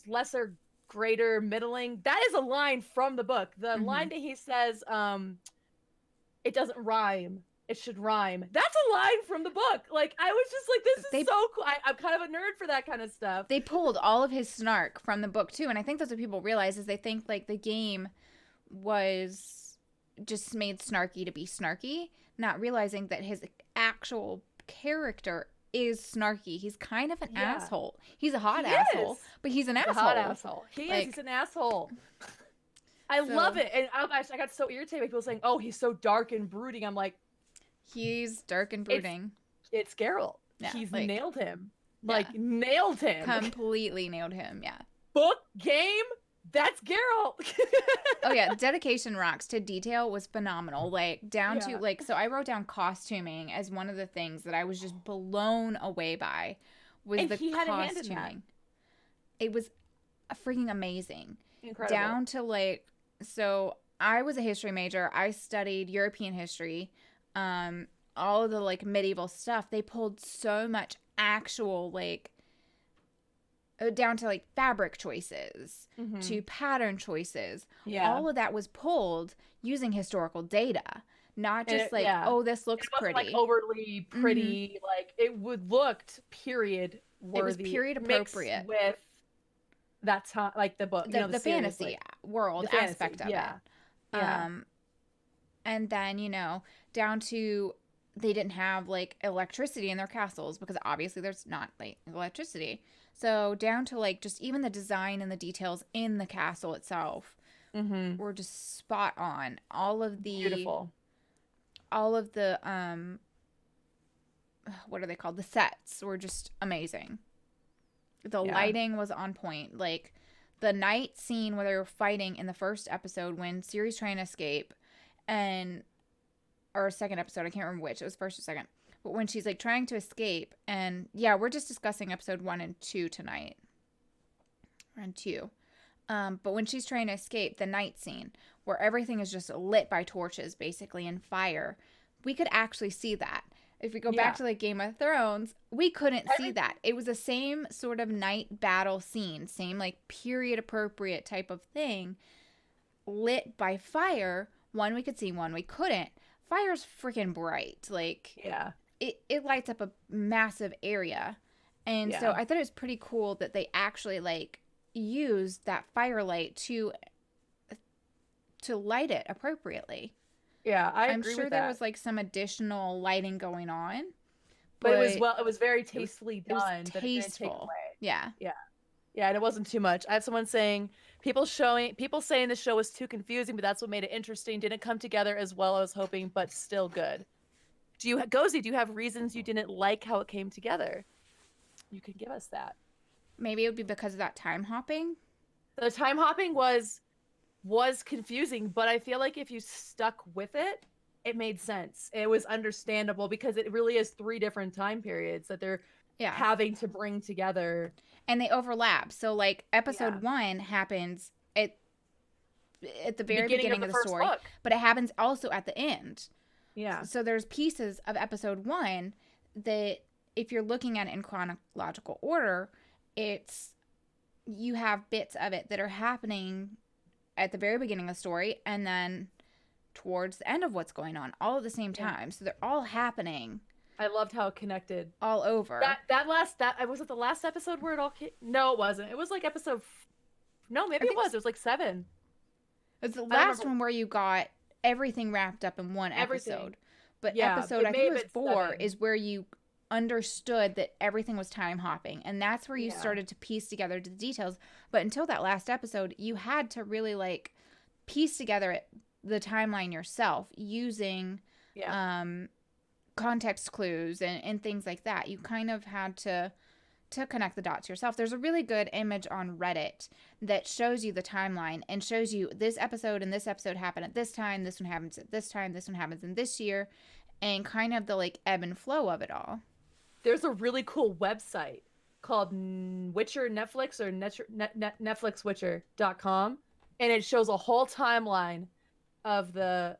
[SPEAKER 2] lesser, greater, middling. That is a line from the book. The line that he says, it doesn't rhyme, it should rhyme. That's a line from the book. Like, I was just like, this is so cool. I'm kind of a nerd for that kind of stuff.
[SPEAKER 1] They pulled all of his snark from the book too, and I think that's what people realize is they think like the game was just made snarky to be snarky, not realizing that his actual character is snarky. He's kind of an asshole. He's a hot asshole, but he's an asshole.
[SPEAKER 2] A hot asshole. He's an asshole. I love it. And I got so irritated by people saying, oh, he's so dark and brooding. I'm like,
[SPEAKER 1] he's dark and brooding.
[SPEAKER 2] It's Geralt. Yeah, he's nailed him. Nailed him.
[SPEAKER 1] Completely nailed him, yeah.
[SPEAKER 2] Book, game, that's Geralt.
[SPEAKER 1] Oh yeah, dedication rocks to detail was phenomenal. Like down to like, so I wrote down costuming as one of the things that I was just blown away by was the costuming. Had a hand in that. It was freaking amazing.
[SPEAKER 2] Incredible.
[SPEAKER 1] Down to like, so I was a history major. I studied European history. All of the like medieval stuff. They pulled so much actual like down to like fabric choices to pattern choices. Yeah. All of that was pulled using historical data, not just oh, this looks pretty.
[SPEAKER 2] Like overly pretty. Like it would looked period worthy.
[SPEAKER 1] It was period appropriate
[SPEAKER 2] with that time, like the book,
[SPEAKER 1] the fantasy world aspect of it. Yeah. And then down to they didn't have like electricity in their castles because obviously there's not like electricity. So down to like just even the design and the details in the castle itself were just spot on. All of the
[SPEAKER 2] beautiful.
[SPEAKER 1] All of the what are they called? The sets were just amazing. The lighting was on point. Like the night scene where they were fighting in the first episode when Ciri's trying to escape or second episode, I can't remember which. It was first or second. But when she's like trying to escape, and we're just discussing episode 1 and 2 tonight. And 2. But when she's trying to escape, the night scene where everything is just lit by torches, basically, and fire, we could actually see that. If we go back
[SPEAKER 2] Yeah.
[SPEAKER 1] to like Game of Thrones, we couldn't see
[SPEAKER 2] Every,
[SPEAKER 1] that. It was the same sort of night battle scene, same like period appropriate type of thing, lit by fire. One we could see, one we couldn't. Fire's freaking bright. Like
[SPEAKER 2] yeah.
[SPEAKER 1] it lights up a massive area. And so
[SPEAKER 2] Yeah.
[SPEAKER 1] I thought it was pretty cool that they actually like used that firelight to light it appropriately.
[SPEAKER 2] Yeah, I
[SPEAKER 1] I'm
[SPEAKER 2] agree
[SPEAKER 1] sure
[SPEAKER 2] with
[SPEAKER 1] there
[SPEAKER 2] that.
[SPEAKER 1] was like some additional lighting going on,
[SPEAKER 2] But
[SPEAKER 1] but
[SPEAKER 2] it was very
[SPEAKER 1] it was
[SPEAKER 2] tastefully
[SPEAKER 1] it was
[SPEAKER 2] done that it didn't take
[SPEAKER 1] tasteful.
[SPEAKER 2] away.
[SPEAKER 1] Yeah.
[SPEAKER 2] Yeah. Yeah, and it wasn't too much. I have someone saying people saying the show was too confusing, but that's what made it interesting. Didn't come together as well as I was hoping, but still good. Gozy, do you have reasons you didn't like how it came together? You can give us that.
[SPEAKER 1] Maybe it would be because of that time hopping.
[SPEAKER 2] The time hopping was confusing, but I feel like if you stuck with it, it made sense. It was understandable because it really is three different time periods that they're
[SPEAKER 1] Yeah.
[SPEAKER 2] having to bring together.
[SPEAKER 1] And they overlap. So like
[SPEAKER 2] Yeah.
[SPEAKER 1] episode 1 happens at the very
[SPEAKER 2] Beginning of
[SPEAKER 1] beginning
[SPEAKER 2] the
[SPEAKER 1] of the
[SPEAKER 2] first
[SPEAKER 1] story,
[SPEAKER 2] book.
[SPEAKER 1] but it happens also at the end.
[SPEAKER 2] Yeah.
[SPEAKER 1] So there's pieces of episode 1 that if you're looking at it in chronological order, it's you have bits of it that are happening at the very beginning of the story and then towards the end of what's going on all at the same
[SPEAKER 2] And
[SPEAKER 1] time. So they're all happening
[SPEAKER 2] I loved how it connected.
[SPEAKER 1] all over.
[SPEAKER 2] That was it the last episode where it all came? No, it wasn't. It was like no,
[SPEAKER 1] I
[SPEAKER 2] maybe it
[SPEAKER 1] think
[SPEAKER 2] was. It was like 7.
[SPEAKER 1] it's the
[SPEAKER 2] I don't
[SPEAKER 1] last
[SPEAKER 2] remember
[SPEAKER 1] one where you got everything wrapped up in one
[SPEAKER 2] everything.
[SPEAKER 1] episode. But
[SPEAKER 2] Yeah,
[SPEAKER 1] episode,
[SPEAKER 2] it
[SPEAKER 1] I
[SPEAKER 2] may
[SPEAKER 1] think it
[SPEAKER 2] have
[SPEAKER 1] was
[SPEAKER 2] been
[SPEAKER 1] 4,
[SPEAKER 2] 7.
[SPEAKER 1] is where you understood that everything was time hopping. And that's where you
[SPEAKER 2] Yeah.
[SPEAKER 1] started to piece together the details. But until that last episode, you had to really like piece together the timeline yourself using
[SPEAKER 2] Yeah.
[SPEAKER 1] context clues and things like that. You kind of had to connect the dots yourself. There's a really good image on Reddit that shows you the timeline and shows you this episode and this episode happened at this time, this one happens at this time, this one happens in this year, and kind of the like ebb and flow of it all.
[SPEAKER 2] There's a really cool website called Witcher Netflix or Netflixwitcher.com, and it shows a whole timeline of the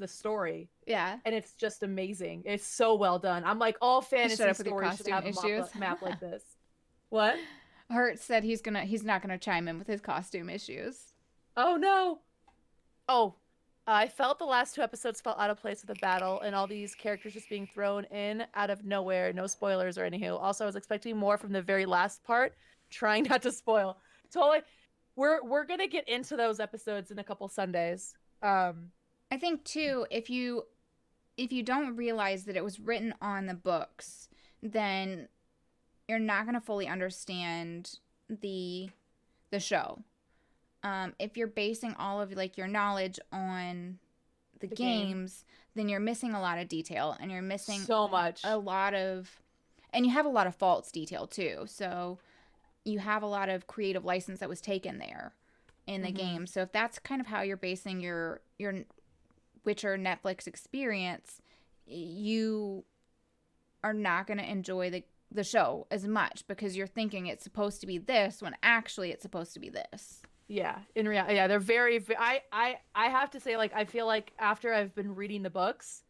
[SPEAKER 2] story,
[SPEAKER 1] Yeah.
[SPEAKER 2] and it's just amazing. It's so well done. I'm like, all
[SPEAKER 1] Shut
[SPEAKER 2] fantasy
[SPEAKER 1] up with your
[SPEAKER 2] stories should
[SPEAKER 1] costume
[SPEAKER 2] have a
[SPEAKER 1] issues.
[SPEAKER 2] map like this. What?
[SPEAKER 1] Hurt said he's not gonna chime in with his costume issues.
[SPEAKER 2] Oh no. Oh, I felt the last 2 episodes felt out of place with the battle and all these characters just being thrown in out of nowhere. No spoilers or anywho. Also, I was expecting more from the very last part. Trying not to spoil. Totally. We're gonna get into those episodes in a couple Sundays.
[SPEAKER 1] I think too, if you don't realize that it was written on the books, then you're not going to fully understand the show. If you're basing all of like your knowledge on the games, then you're missing a lot of detail and you're missing
[SPEAKER 2] so much.
[SPEAKER 1] And you have a lot of false detail too. So you have a lot of creative license that was taken there in the game. So if that's kind of how you're basing your Witcher Netflix experience, you are not going to enjoy the show as much because you're thinking it's supposed to be this when actually it's supposed to be this.
[SPEAKER 2] Yeah, in reality, yeah, they're very. I have to say, like, I feel like after I've been reading the books,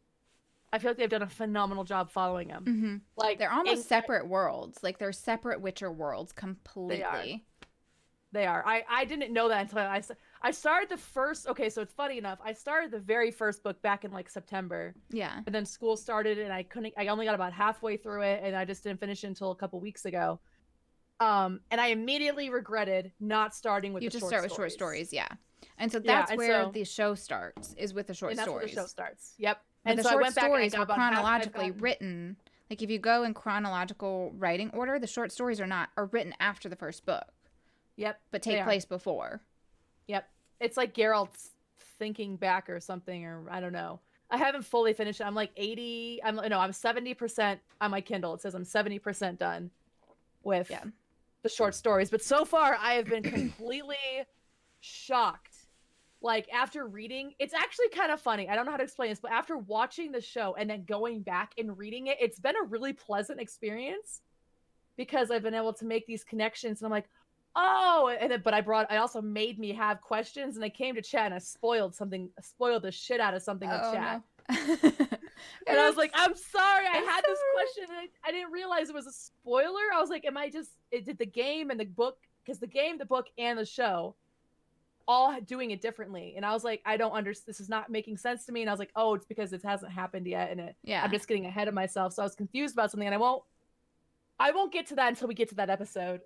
[SPEAKER 2] I feel like they've done a phenomenal job following them.
[SPEAKER 1] Mm-hmm.
[SPEAKER 2] Like
[SPEAKER 1] they're almost separate worlds. Like they're separate Witcher worlds completely.
[SPEAKER 2] They are. I didn't know that until I started the first. Okay, so it's funny enough. I started the very first book back in like September.
[SPEAKER 1] Yeah.
[SPEAKER 2] And then school started, and I only got about halfway through it, and I just didn't finish it until a couple weeks ago. And I immediately regretted not starting with
[SPEAKER 1] you
[SPEAKER 2] the
[SPEAKER 1] just
[SPEAKER 2] short
[SPEAKER 1] start
[SPEAKER 2] stories.
[SPEAKER 1] with short stories, yeah. And so that's where the show starts, is with the short
[SPEAKER 2] and that's
[SPEAKER 1] stories.
[SPEAKER 2] Where the show starts. Yep.
[SPEAKER 1] But
[SPEAKER 2] and
[SPEAKER 1] the
[SPEAKER 2] so
[SPEAKER 1] short
[SPEAKER 2] I went back
[SPEAKER 1] stories
[SPEAKER 2] and I
[SPEAKER 1] were
[SPEAKER 2] got
[SPEAKER 1] chronologically written. Like if you go in chronological writing order, the short stories are written after the first book.
[SPEAKER 2] Yep.
[SPEAKER 1] But take place before.
[SPEAKER 2] Yep. It's like Geralt's thinking back or something, or I don't know. I haven't fully finished it. I'm like 80. I'm 70% on my Kindle. It says I'm 70% done with the short stories. But so far, I have been completely shocked. Like after reading, it's actually kind of funny. I don't know how to explain this, but after watching the show and then going back and reading it, it's been a really pleasant experience because I've been able to make these connections. And I'm like, oh, and then, but I also made me have questions, and I came to chat and I spoiled the shit out of something with chat. And I was like, I'm sorry, I had this question and I didn't realize it was a spoiler. I was like, did the game and the book, because the game, the book, and the show all doing it differently. And I was like, I don't understand. This is not making sense to me. And I was like, oh, it's because it hasn't happened yet. And I'm just getting ahead of myself. So I was confused about something, and I won't get to that until we get to that episode.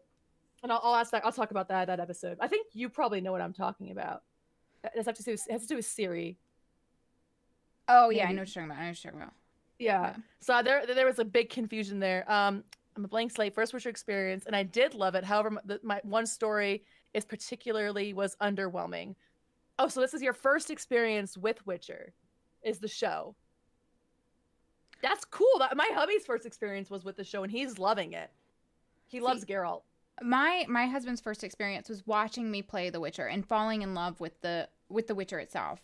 [SPEAKER 2] And I'll ask that. I'll talk about that episode. I think you probably know what I'm talking about. It has to do with Siri.
[SPEAKER 1] Oh yeah, I know what you're talking about.
[SPEAKER 2] Yeah. So there was a big confusion there. I'm a blank slate, first Witcher experience, and I did love it. However, my one story was underwhelming. Oh, so this is your first experience with Witcher, is the show. That's cool. My hubby's first experience was with the show, and he's loving it. He loves Geralt.
[SPEAKER 1] My husband's first experience was watching me play The Witcher and falling in love with the Witcher itself.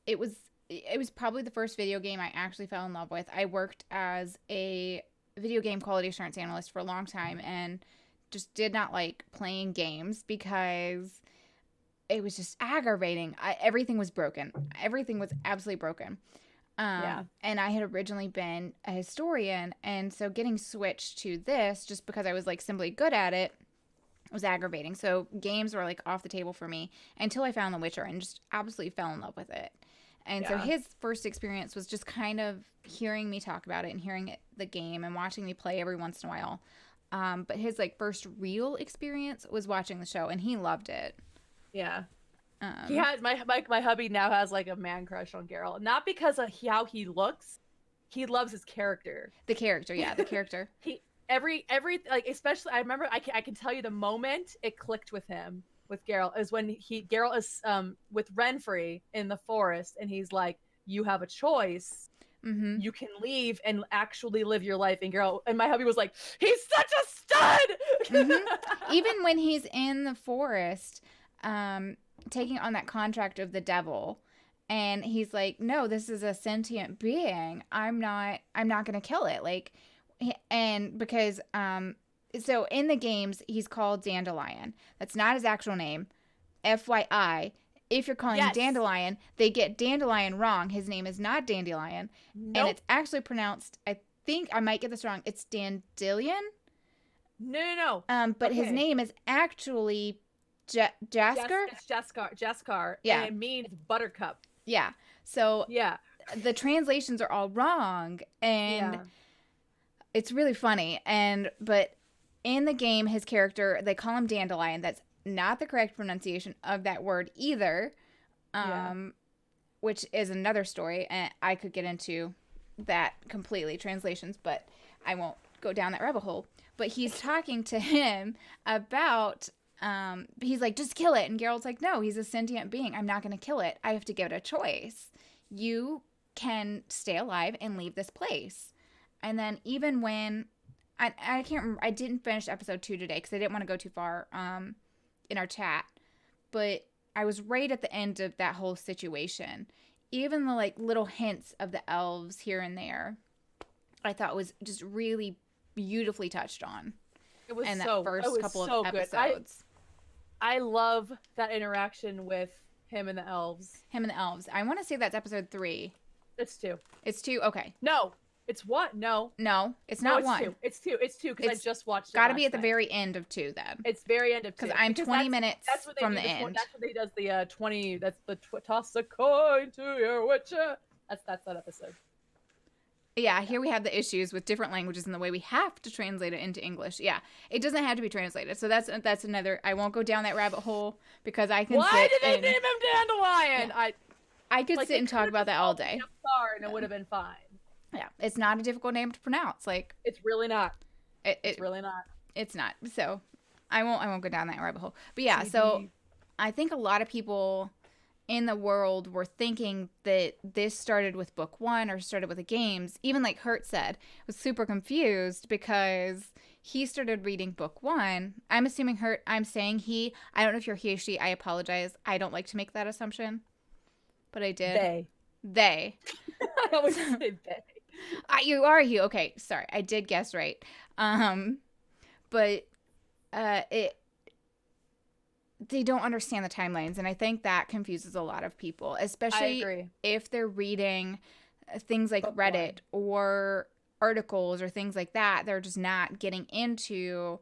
[SPEAKER 1] It was probably the first video game I actually fell in love with. I worked as a video game quality assurance analyst for a long time and just did not like playing games because it was just aggravating. Everything was broken. Everything was absolutely broken. And I had originally been a historian, and so getting switched to this just because I was like simply good at it was aggravating. So games were like off the table for me until I found The Witcher and just absolutely fell in love with it. And so his first experience was just kind of hearing me talk about it and hearing the game and watching me play every once in a while. But his like first real experience was watching the show, and he loved it.
[SPEAKER 2] Yeah. He has my hubby now has like a man crush on Geralt, not because of how he looks. He loves his character.
[SPEAKER 1] The character, yeah, the character.
[SPEAKER 2] Every like, especially I remember I can tell you the moment it clicked with him with Geralt is when Geralt is with Renfrey in the forest, and he's like, you have a choice. You can leave and actually live your life. And Geralt and my hubby was like, he's such a stud.
[SPEAKER 1] Even when he's in the forest, taking on that contract of the devil, and he's like, no, this is a sentient being. I'm not gonna kill it. Like, and because so in the games he's called Dandelion. That's not his actual name. FYI, if you're calling him Dandelion, they get Dandelion wrong. His name is not Dandelion. Nope. And it's actually pronounced, I think I might get this wrong, it's Dandelion.
[SPEAKER 2] No.
[SPEAKER 1] But his name is actually Jaskar?
[SPEAKER 2] It's Jaskar.
[SPEAKER 1] Yeah.
[SPEAKER 2] And it means buttercup.
[SPEAKER 1] Yeah. So the translations are all wrong, and it's really funny. But in the game, his character, they call him Dandelion. That's not the correct pronunciation of that word either, which is another story, and I could get into that completely, translations, but I won't go down that rabbit hole. But he's talking to him about... he's like, just kill it. And Geralt's like, no, he's a sentient being. I'm not going to kill it. I have to give it a choice. You can stay alive and leave this place. And then even when, I can't remember, I didn't finish episode 2 today because I didn't want to go too far in our chat. But I was right at the end of that whole situation. Even the like little hints of the elves here and there, I thought was just really beautifully touched on.
[SPEAKER 2] It was
[SPEAKER 1] in that
[SPEAKER 2] so,
[SPEAKER 1] first couple of episodes.
[SPEAKER 2] I love that interaction with him and the elves.
[SPEAKER 1] I want to say that's episode 3.
[SPEAKER 2] It's 2.
[SPEAKER 1] It's 2? Okay.
[SPEAKER 2] No. It's what? No,
[SPEAKER 1] it's not
[SPEAKER 2] 1. It's 2 because I just watched it.
[SPEAKER 1] Got to be at the very end of 2 then.
[SPEAKER 2] It's very end of 2.
[SPEAKER 1] Because I'm 20 minutes from the end.
[SPEAKER 2] That's what he does the 20, that's the toss a coin to your witcher. That's that episode.
[SPEAKER 1] Yeah, here we have the issues with different languages and the way we have to translate it into English. Yeah, it doesn't have to be translated. So that's another. I won't go down that rabbit hole because I can.
[SPEAKER 2] Why did they name him Dandelion?
[SPEAKER 1] Yeah. I could sit and talk about that all day.
[SPEAKER 2] And it would have been fine.
[SPEAKER 1] Yeah, it's not a difficult name to pronounce. Like,
[SPEAKER 2] it's really not.
[SPEAKER 1] It's
[SPEAKER 2] really not.
[SPEAKER 1] It's not. So I won't go down that rabbit hole. But yeah, so I think a lot of people in the world were thinking that this started with book 1 or started with the games. Even like Hurt said, was super confused because he started reading book 1. I'm assuming Hurt, I'm saying he. I don't know if you're he or she. I apologize. I don't like to make that assumption, but I did. They.
[SPEAKER 2] I always say they.
[SPEAKER 1] You are you. Okay, sorry. I did guess right. But they don't understand the timelines, and I think that confuses a lot of people,
[SPEAKER 2] I
[SPEAKER 1] especially
[SPEAKER 2] agree.
[SPEAKER 1] if they're reading things like
[SPEAKER 2] Book
[SPEAKER 1] Reddit
[SPEAKER 2] one.
[SPEAKER 1] or articles or things like that. They're just not getting into,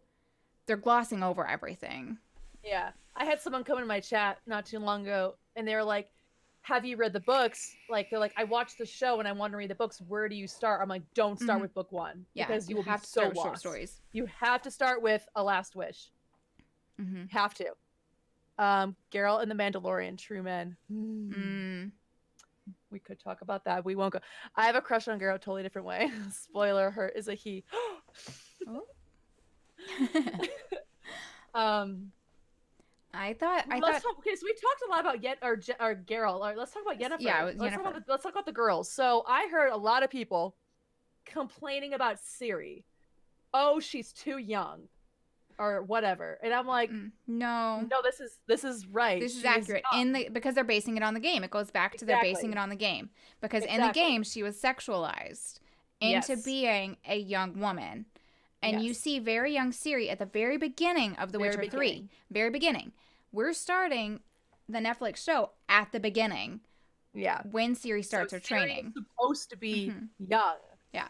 [SPEAKER 1] they're glossing over everything.
[SPEAKER 2] Yeah. I had someone come in my chat not too long ago and they were like, have you read the books? Like, they're like, I watched the show and I want to read the books. Where do you start? I'm like, don't start
[SPEAKER 1] Hmm.
[SPEAKER 2] with book one
[SPEAKER 1] Yeah,
[SPEAKER 2] because you
[SPEAKER 1] you
[SPEAKER 2] will be
[SPEAKER 1] have to
[SPEAKER 2] so
[SPEAKER 1] start with short
[SPEAKER 2] lost.
[SPEAKER 1] stories.
[SPEAKER 2] You have to start with A Last Wish.
[SPEAKER 1] Mm-hmm.
[SPEAKER 2] Have to. Geralt and the Mandalorian, True Men.
[SPEAKER 1] Mm.
[SPEAKER 2] We could talk about that. We won't go. I have a crush on Geralt totally different way. Spoiler, her is a he.
[SPEAKER 1] Oh.
[SPEAKER 2] um
[SPEAKER 1] I
[SPEAKER 2] let's
[SPEAKER 1] thought,
[SPEAKER 2] talk. Okay, so we've talked a lot about or Geralt. Or let's talk about
[SPEAKER 1] yeah,
[SPEAKER 2] Yennefer.
[SPEAKER 1] Jennifer.
[SPEAKER 2] Let's talk about the girls. So I heard a lot of people complaining about Ciri. Oh, she's too young, or whatever. And I'm like,
[SPEAKER 1] No,
[SPEAKER 2] no, this is right.
[SPEAKER 1] this is
[SPEAKER 2] She is
[SPEAKER 1] accurate
[SPEAKER 2] young.
[SPEAKER 1] in the, because they're basing it on the game. It goes back to they're basing it
[SPEAKER 2] Exactly.
[SPEAKER 1] on the game, because in the
[SPEAKER 2] Exactly.
[SPEAKER 1] game she was sexualized into
[SPEAKER 2] Yes.
[SPEAKER 1] being a young woman. And you
[SPEAKER 2] Yes.
[SPEAKER 1] see very young Ciri at the very beginning of The
[SPEAKER 2] Very
[SPEAKER 1] Witcher 3.
[SPEAKER 2] beginning.
[SPEAKER 1] Very beginning. We're starting the Netflix show at the beginning
[SPEAKER 2] Yeah.
[SPEAKER 1] when Ciri
[SPEAKER 2] So
[SPEAKER 1] starts her
[SPEAKER 2] Ciri is
[SPEAKER 1] training.
[SPEAKER 2] supposed to be
[SPEAKER 1] Hmm.
[SPEAKER 2] young.
[SPEAKER 1] Yeah.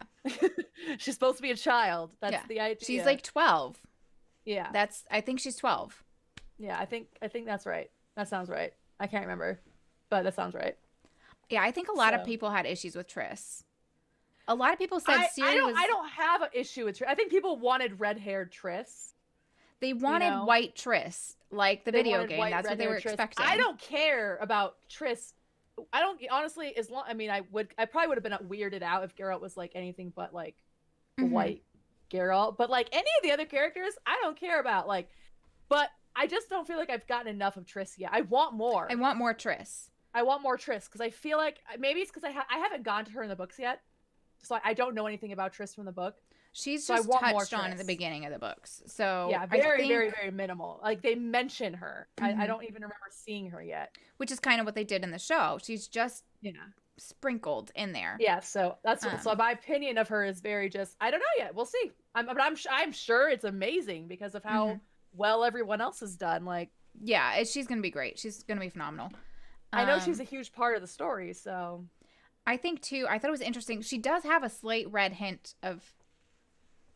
[SPEAKER 2] She's supposed to be a child. That's
[SPEAKER 1] Yeah.
[SPEAKER 2] the
[SPEAKER 1] She's
[SPEAKER 2] idea.
[SPEAKER 1] like 12.
[SPEAKER 2] Yeah.
[SPEAKER 1] I think she's 12.
[SPEAKER 2] Yeah, I think that's right. That sounds right. I can't remember, but that sounds right.
[SPEAKER 1] Yeah, I think a lot of
[SPEAKER 2] So
[SPEAKER 1] people had issues with Triss. A lot of people said
[SPEAKER 2] I
[SPEAKER 1] Ciri
[SPEAKER 2] don't
[SPEAKER 1] was,
[SPEAKER 2] I don't have an issue with Triss. I think people wanted red-haired Triss,
[SPEAKER 1] they
[SPEAKER 2] you
[SPEAKER 1] wanted
[SPEAKER 2] know.
[SPEAKER 1] white Triss, like the
[SPEAKER 2] They
[SPEAKER 1] video
[SPEAKER 2] wanted
[SPEAKER 1] game.
[SPEAKER 2] white
[SPEAKER 1] That's what they were
[SPEAKER 2] red-haired Triss. I
[SPEAKER 1] expecting.
[SPEAKER 2] don't care about Triss. I don't honestly as long I mean I probably would have been weirded out if Geralt was like anything but like
[SPEAKER 1] Hmm.
[SPEAKER 2] white Geralt, but like any of the other characters, I don't care about like but I just don't feel like I've gotten enough of Triss yet. I want
[SPEAKER 1] I
[SPEAKER 2] more.
[SPEAKER 1] want more Triss.
[SPEAKER 2] I want more Triss because I feel like maybe it's because I haven't gone to her in the books yet, so I don't know anything about Triss from the book.
[SPEAKER 1] She's
[SPEAKER 2] So I
[SPEAKER 1] just
[SPEAKER 2] want more
[SPEAKER 1] touched on at the
[SPEAKER 2] Triss.
[SPEAKER 1] beginning of the books. So
[SPEAKER 2] Yeah,
[SPEAKER 1] I
[SPEAKER 2] very, very,
[SPEAKER 1] think,
[SPEAKER 2] very minimal. Like they mention her. I
[SPEAKER 1] mhm,
[SPEAKER 2] don't even remember seeing her yet.
[SPEAKER 1] which is kind of what they did in the show. She's just
[SPEAKER 2] Yeah.
[SPEAKER 1] sprinkled in there.
[SPEAKER 2] Yeah. So that's so
[SPEAKER 1] Um,
[SPEAKER 2] my opinion of her is very just I don't know yet. We'll see. I'm sure it's amazing because of
[SPEAKER 1] mhm.
[SPEAKER 2] how well everyone else has done. Like
[SPEAKER 1] Yeah, she's gonna be great. She's gonna be phenomenal.
[SPEAKER 2] I know she's
[SPEAKER 1] Um,
[SPEAKER 2] a huge part of the story. So
[SPEAKER 1] I think too. I thought it was interesting. She does have a slight red hint of,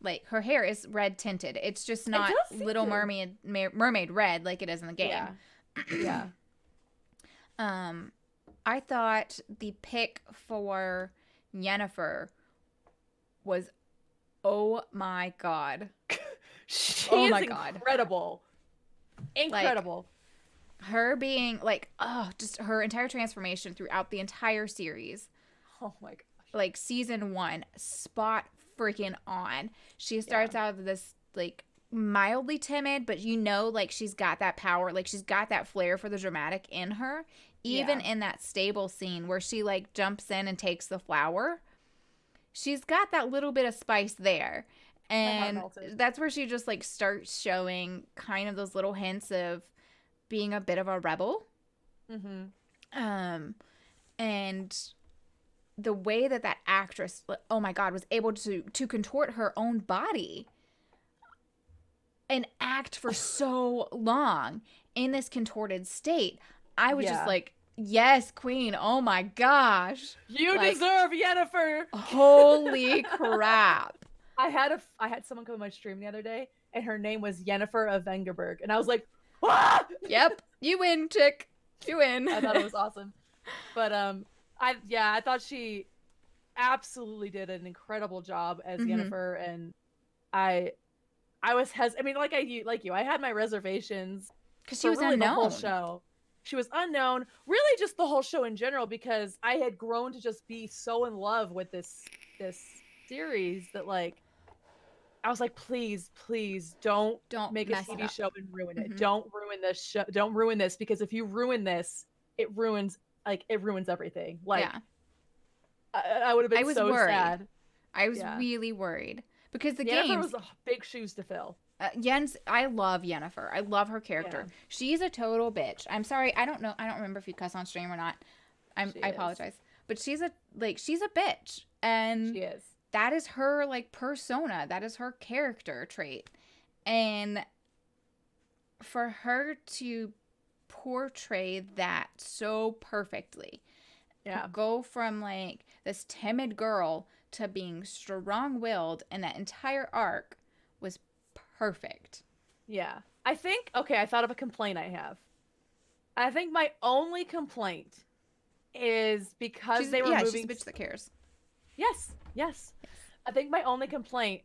[SPEAKER 1] like, her hair is red tinted. It's just
[SPEAKER 2] it
[SPEAKER 1] not
[SPEAKER 2] does seem
[SPEAKER 1] Little
[SPEAKER 2] to.
[SPEAKER 1] Mermaid red like it is in the
[SPEAKER 2] Yeah.
[SPEAKER 1] game.
[SPEAKER 2] Yeah.
[SPEAKER 1] um, I thought the pick for Yennefer was, oh my god,
[SPEAKER 2] She
[SPEAKER 1] oh
[SPEAKER 2] is
[SPEAKER 1] my god,
[SPEAKER 2] incredible.
[SPEAKER 1] like
[SPEAKER 2] Incredible.
[SPEAKER 1] her being like, oh, just her entire transformation throughout the entire series.
[SPEAKER 2] Oh my gosh.
[SPEAKER 1] Like season 1, spot freaking on. She starts
[SPEAKER 2] Yeah.
[SPEAKER 1] out this like mildly timid, but like she's got that power, like she's got that flair for the dramatic in her. Even
[SPEAKER 2] Yeah.
[SPEAKER 1] in that stable scene where she like jumps in and takes the flower, she's got that little bit of spice there.
[SPEAKER 2] My heart
[SPEAKER 1] And
[SPEAKER 2] melted.
[SPEAKER 1] that's where she just like starts showing kind of those little hints of being a bit of a rebel.
[SPEAKER 2] Mm-hmm.
[SPEAKER 1] Um and the way that actress, oh my god, was able to contort her own body and act for so long in this contorted state, I was just
[SPEAKER 2] Yeah.
[SPEAKER 1] like, yes, queen, oh my gosh,
[SPEAKER 2] You
[SPEAKER 1] like,
[SPEAKER 2] deserve Yennefer.
[SPEAKER 1] holy crap.
[SPEAKER 2] I had someone come on my stream the other day, and her name was Yennefer of Vengerberg, and I was like, ah!
[SPEAKER 1] Yep, you win, chick, you win.
[SPEAKER 2] I thought it was awesome. But I thought she absolutely did an incredible job as
[SPEAKER 1] Mhm.
[SPEAKER 2] Yennefer, and I was I mean, like you, I had my reservations
[SPEAKER 1] Because she
[SPEAKER 2] for
[SPEAKER 1] was
[SPEAKER 2] really the whole
[SPEAKER 1] unknown.
[SPEAKER 2] show. She was unknown, really just the whole show in general, because I had grown to just be so in love with this series that like I was like, please, please don't make a
[SPEAKER 1] mess it
[SPEAKER 2] TV
[SPEAKER 1] up.
[SPEAKER 2] show and ruin it.
[SPEAKER 1] Mhm.
[SPEAKER 2] Don't ruin this show. Don't ruin this because if you ruin this, it ruins everything. Like
[SPEAKER 1] Yeah,
[SPEAKER 2] I would have
[SPEAKER 1] I
[SPEAKER 2] been
[SPEAKER 1] was
[SPEAKER 2] so
[SPEAKER 1] worried.
[SPEAKER 2] sad.
[SPEAKER 1] I was
[SPEAKER 2] Yeah.
[SPEAKER 1] really worried because the
[SPEAKER 2] Yennefer
[SPEAKER 1] games,
[SPEAKER 2] was big shoes to fill.
[SPEAKER 1] Jens, I love Yennefer. I love her character.
[SPEAKER 2] Yeah.
[SPEAKER 1] She's a total bitch. I'm sorry. I don't know. I don't remember if you cuss on stream or not.
[SPEAKER 2] She
[SPEAKER 1] I
[SPEAKER 2] is.
[SPEAKER 1] apologize. But she's a bitch, and
[SPEAKER 2] She is.
[SPEAKER 1] that is her like persona. That is her character trait. And for her to portray that so perfectly,
[SPEAKER 2] Yeah.
[SPEAKER 1] go from like this timid girl to being strong-willed, and that entire arc was perfect.
[SPEAKER 2] Yeah. I think, okay, I thought of a complaint I have. I think my only complaint is because they were
[SPEAKER 1] She's a
[SPEAKER 2] moving.
[SPEAKER 1] bitch that cares.
[SPEAKER 2] Yes, yes. I think my only complaint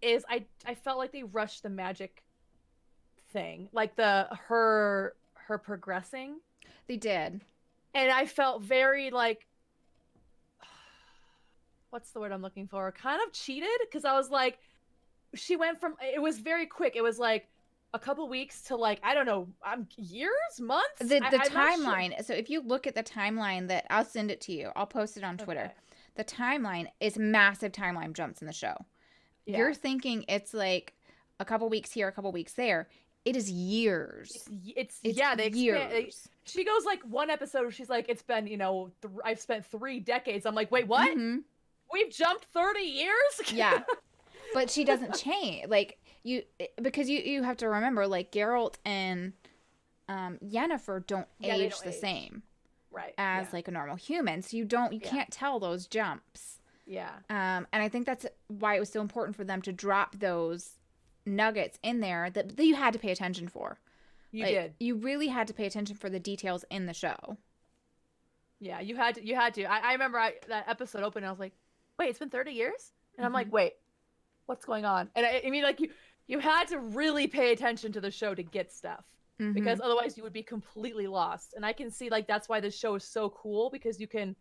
[SPEAKER 2] is I felt like they rushed the magic thing, like her progressing,
[SPEAKER 1] They did.
[SPEAKER 2] and I felt very like what's the word I'm looking for? Kind of cheated because I was like, she went from it was very quick. It was like a couple weeks to like I don't know, years, months.
[SPEAKER 1] The
[SPEAKER 2] I'm not sure.
[SPEAKER 1] timeline. So if you look at the timeline, that I'll send it to you. I'll post it on Twitter.
[SPEAKER 2] Okay.
[SPEAKER 1] The timeline is massive timeline jumps in the show. You're
[SPEAKER 2] Yeah.
[SPEAKER 1] thinking it's like a couple weeks here, a couple weeks there. It is years.
[SPEAKER 2] It's
[SPEAKER 1] It's
[SPEAKER 2] yeah, they expand.
[SPEAKER 1] years.
[SPEAKER 2] She goes like one episode where she's like, it's been, I've spent 3 decades. I'm like, wait, what?
[SPEAKER 1] Mm-hmm.
[SPEAKER 2] We've jumped 30 years?
[SPEAKER 1] Yeah. But she doesn't change. Like, because you have to remember, like, Geralt and Yennefer don't
[SPEAKER 2] Yeah, they
[SPEAKER 1] age
[SPEAKER 2] don't
[SPEAKER 1] the
[SPEAKER 2] age.
[SPEAKER 1] same
[SPEAKER 2] Right.
[SPEAKER 1] as
[SPEAKER 2] Yeah.
[SPEAKER 1] like a normal human. So you
[SPEAKER 2] Yeah.
[SPEAKER 1] can't tell those jumps.
[SPEAKER 2] Yeah.
[SPEAKER 1] And I think that's why it was so important for them to drop those nuggets in there that you had to pay attention for.
[SPEAKER 2] You
[SPEAKER 1] Like,
[SPEAKER 2] did.
[SPEAKER 1] you really had to pay attention for the details in the show.
[SPEAKER 2] Yeah, you had to. You had to. I remember that episode opened and I was like, wait, it's been 30 years? And I'm
[SPEAKER 1] Mm-hmm.
[SPEAKER 2] like, wait, what's going on? And I mean, like, you had to really pay attention to the show to get stuff.
[SPEAKER 1] Mm-hmm.
[SPEAKER 2] Because otherwise you would be completely lost. And I can see, like, that's why this show is so cool, because you can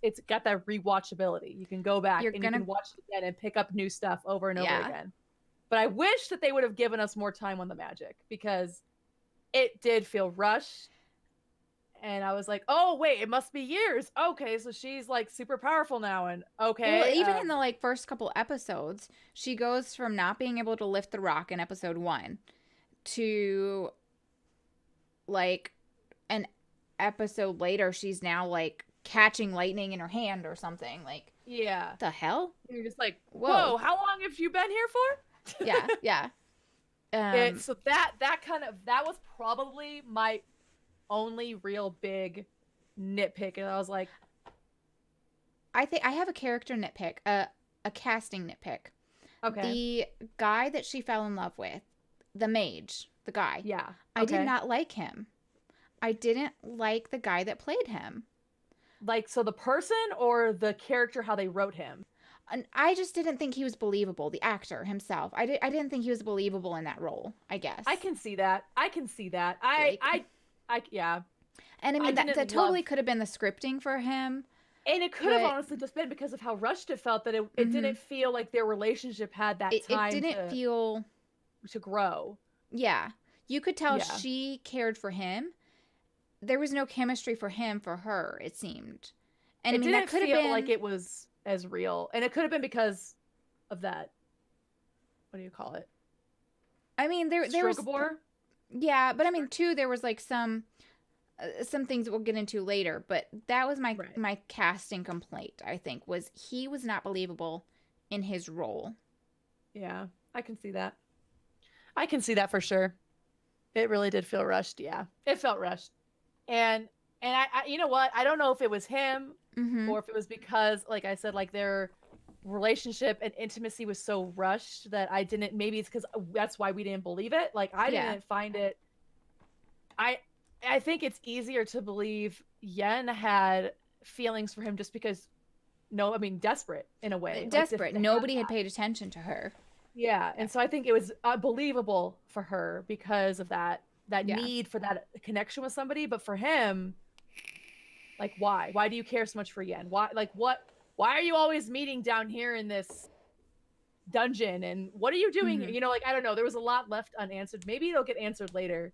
[SPEAKER 2] it's got that rewatchability. You can go back and you can watch it again and pick up new stuff over and over again. But I wish that they would have given us more time on the magic, because it did feel rushed. And I was like, oh, wait, it must be years. Okay, so she's like super powerful now. And okay.
[SPEAKER 1] Well, even in the like first couple episodes, she goes from not being able to lift the rock in episode 1 to like an episode later, she's now like catching lightning in her hand or something. Like,
[SPEAKER 2] yeah.
[SPEAKER 1] the hell?
[SPEAKER 2] You're just like,
[SPEAKER 1] Whoa,
[SPEAKER 2] how long have you been here for?
[SPEAKER 1] yeah, yeah.
[SPEAKER 2] So that was probably my only real big nitpick, and I was like,
[SPEAKER 1] I think I have a character nitpick, a casting nitpick.
[SPEAKER 2] okay,
[SPEAKER 1] The guy that she fell in love with, the mage, the guy.
[SPEAKER 2] yeah,
[SPEAKER 1] I did not like him. I didn't like the guy that played him.
[SPEAKER 2] Like, so the person or the character, how they wrote him?
[SPEAKER 1] And I just didn't think he was believable, the actor himself. I didn't think he was believable in that role, I guess.
[SPEAKER 2] I can see that. Yeah.
[SPEAKER 1] And I mean, that totally could have been the scripting for him.
[SPEAKER 2] And it could have honestly just been because of how rushed it felt, that it didn't feel like their relationship had that time.
[SPEAKER 1] It didn't feel
[SPEAKER 2] to grow.
[SPEAKER 1] Yeah. You could tell she cared for him. There was no chemistry for him for her, it seemed. And
[SPEAKER 2] it
[SPEAKER 1] I mean,
[SPEAKER 2] didn't
[SPEAKER 1] that could
[SPEAKER 2] feel
[SPEAKER 1] have been
[SPEAKER 2] like it was as real. And it could have been because of that. What do you call it?
[SPEAKER 1] I mean, there was yeah, but I mean, too, there was like some things that we'll get into later, but that was my casting complaint, I think, was he was not believable in his role.
[SPEAKER 2] Yeah, I can see that. I can see that for sure. It really did feel rushed. Yeah, it felt rushed. And I you know what? I don't know if it was him or if it was because, like I said, like their relationship and intimacy was so rushed that I didn't. Maybe it's because that's why we didn't believe it. Like I didn't find it. I think it's easier to believe Yen had feelings for him just because. No, I mean desperate in a way.
[SPEAKER 1] Desperate. Like, nobody had paid attention to her.
[SPEAKER 2] Yeah, and so I think it was believable for her because of that need for that connection with somebody. But for him, like, why? Why do you care so much for Yen? Why? Like, what? Why are you always meeting down here in this dungeon? And what are you doing here? You know, like, I don't know. There was a lot left unanswered. Maybe it'll get answered later.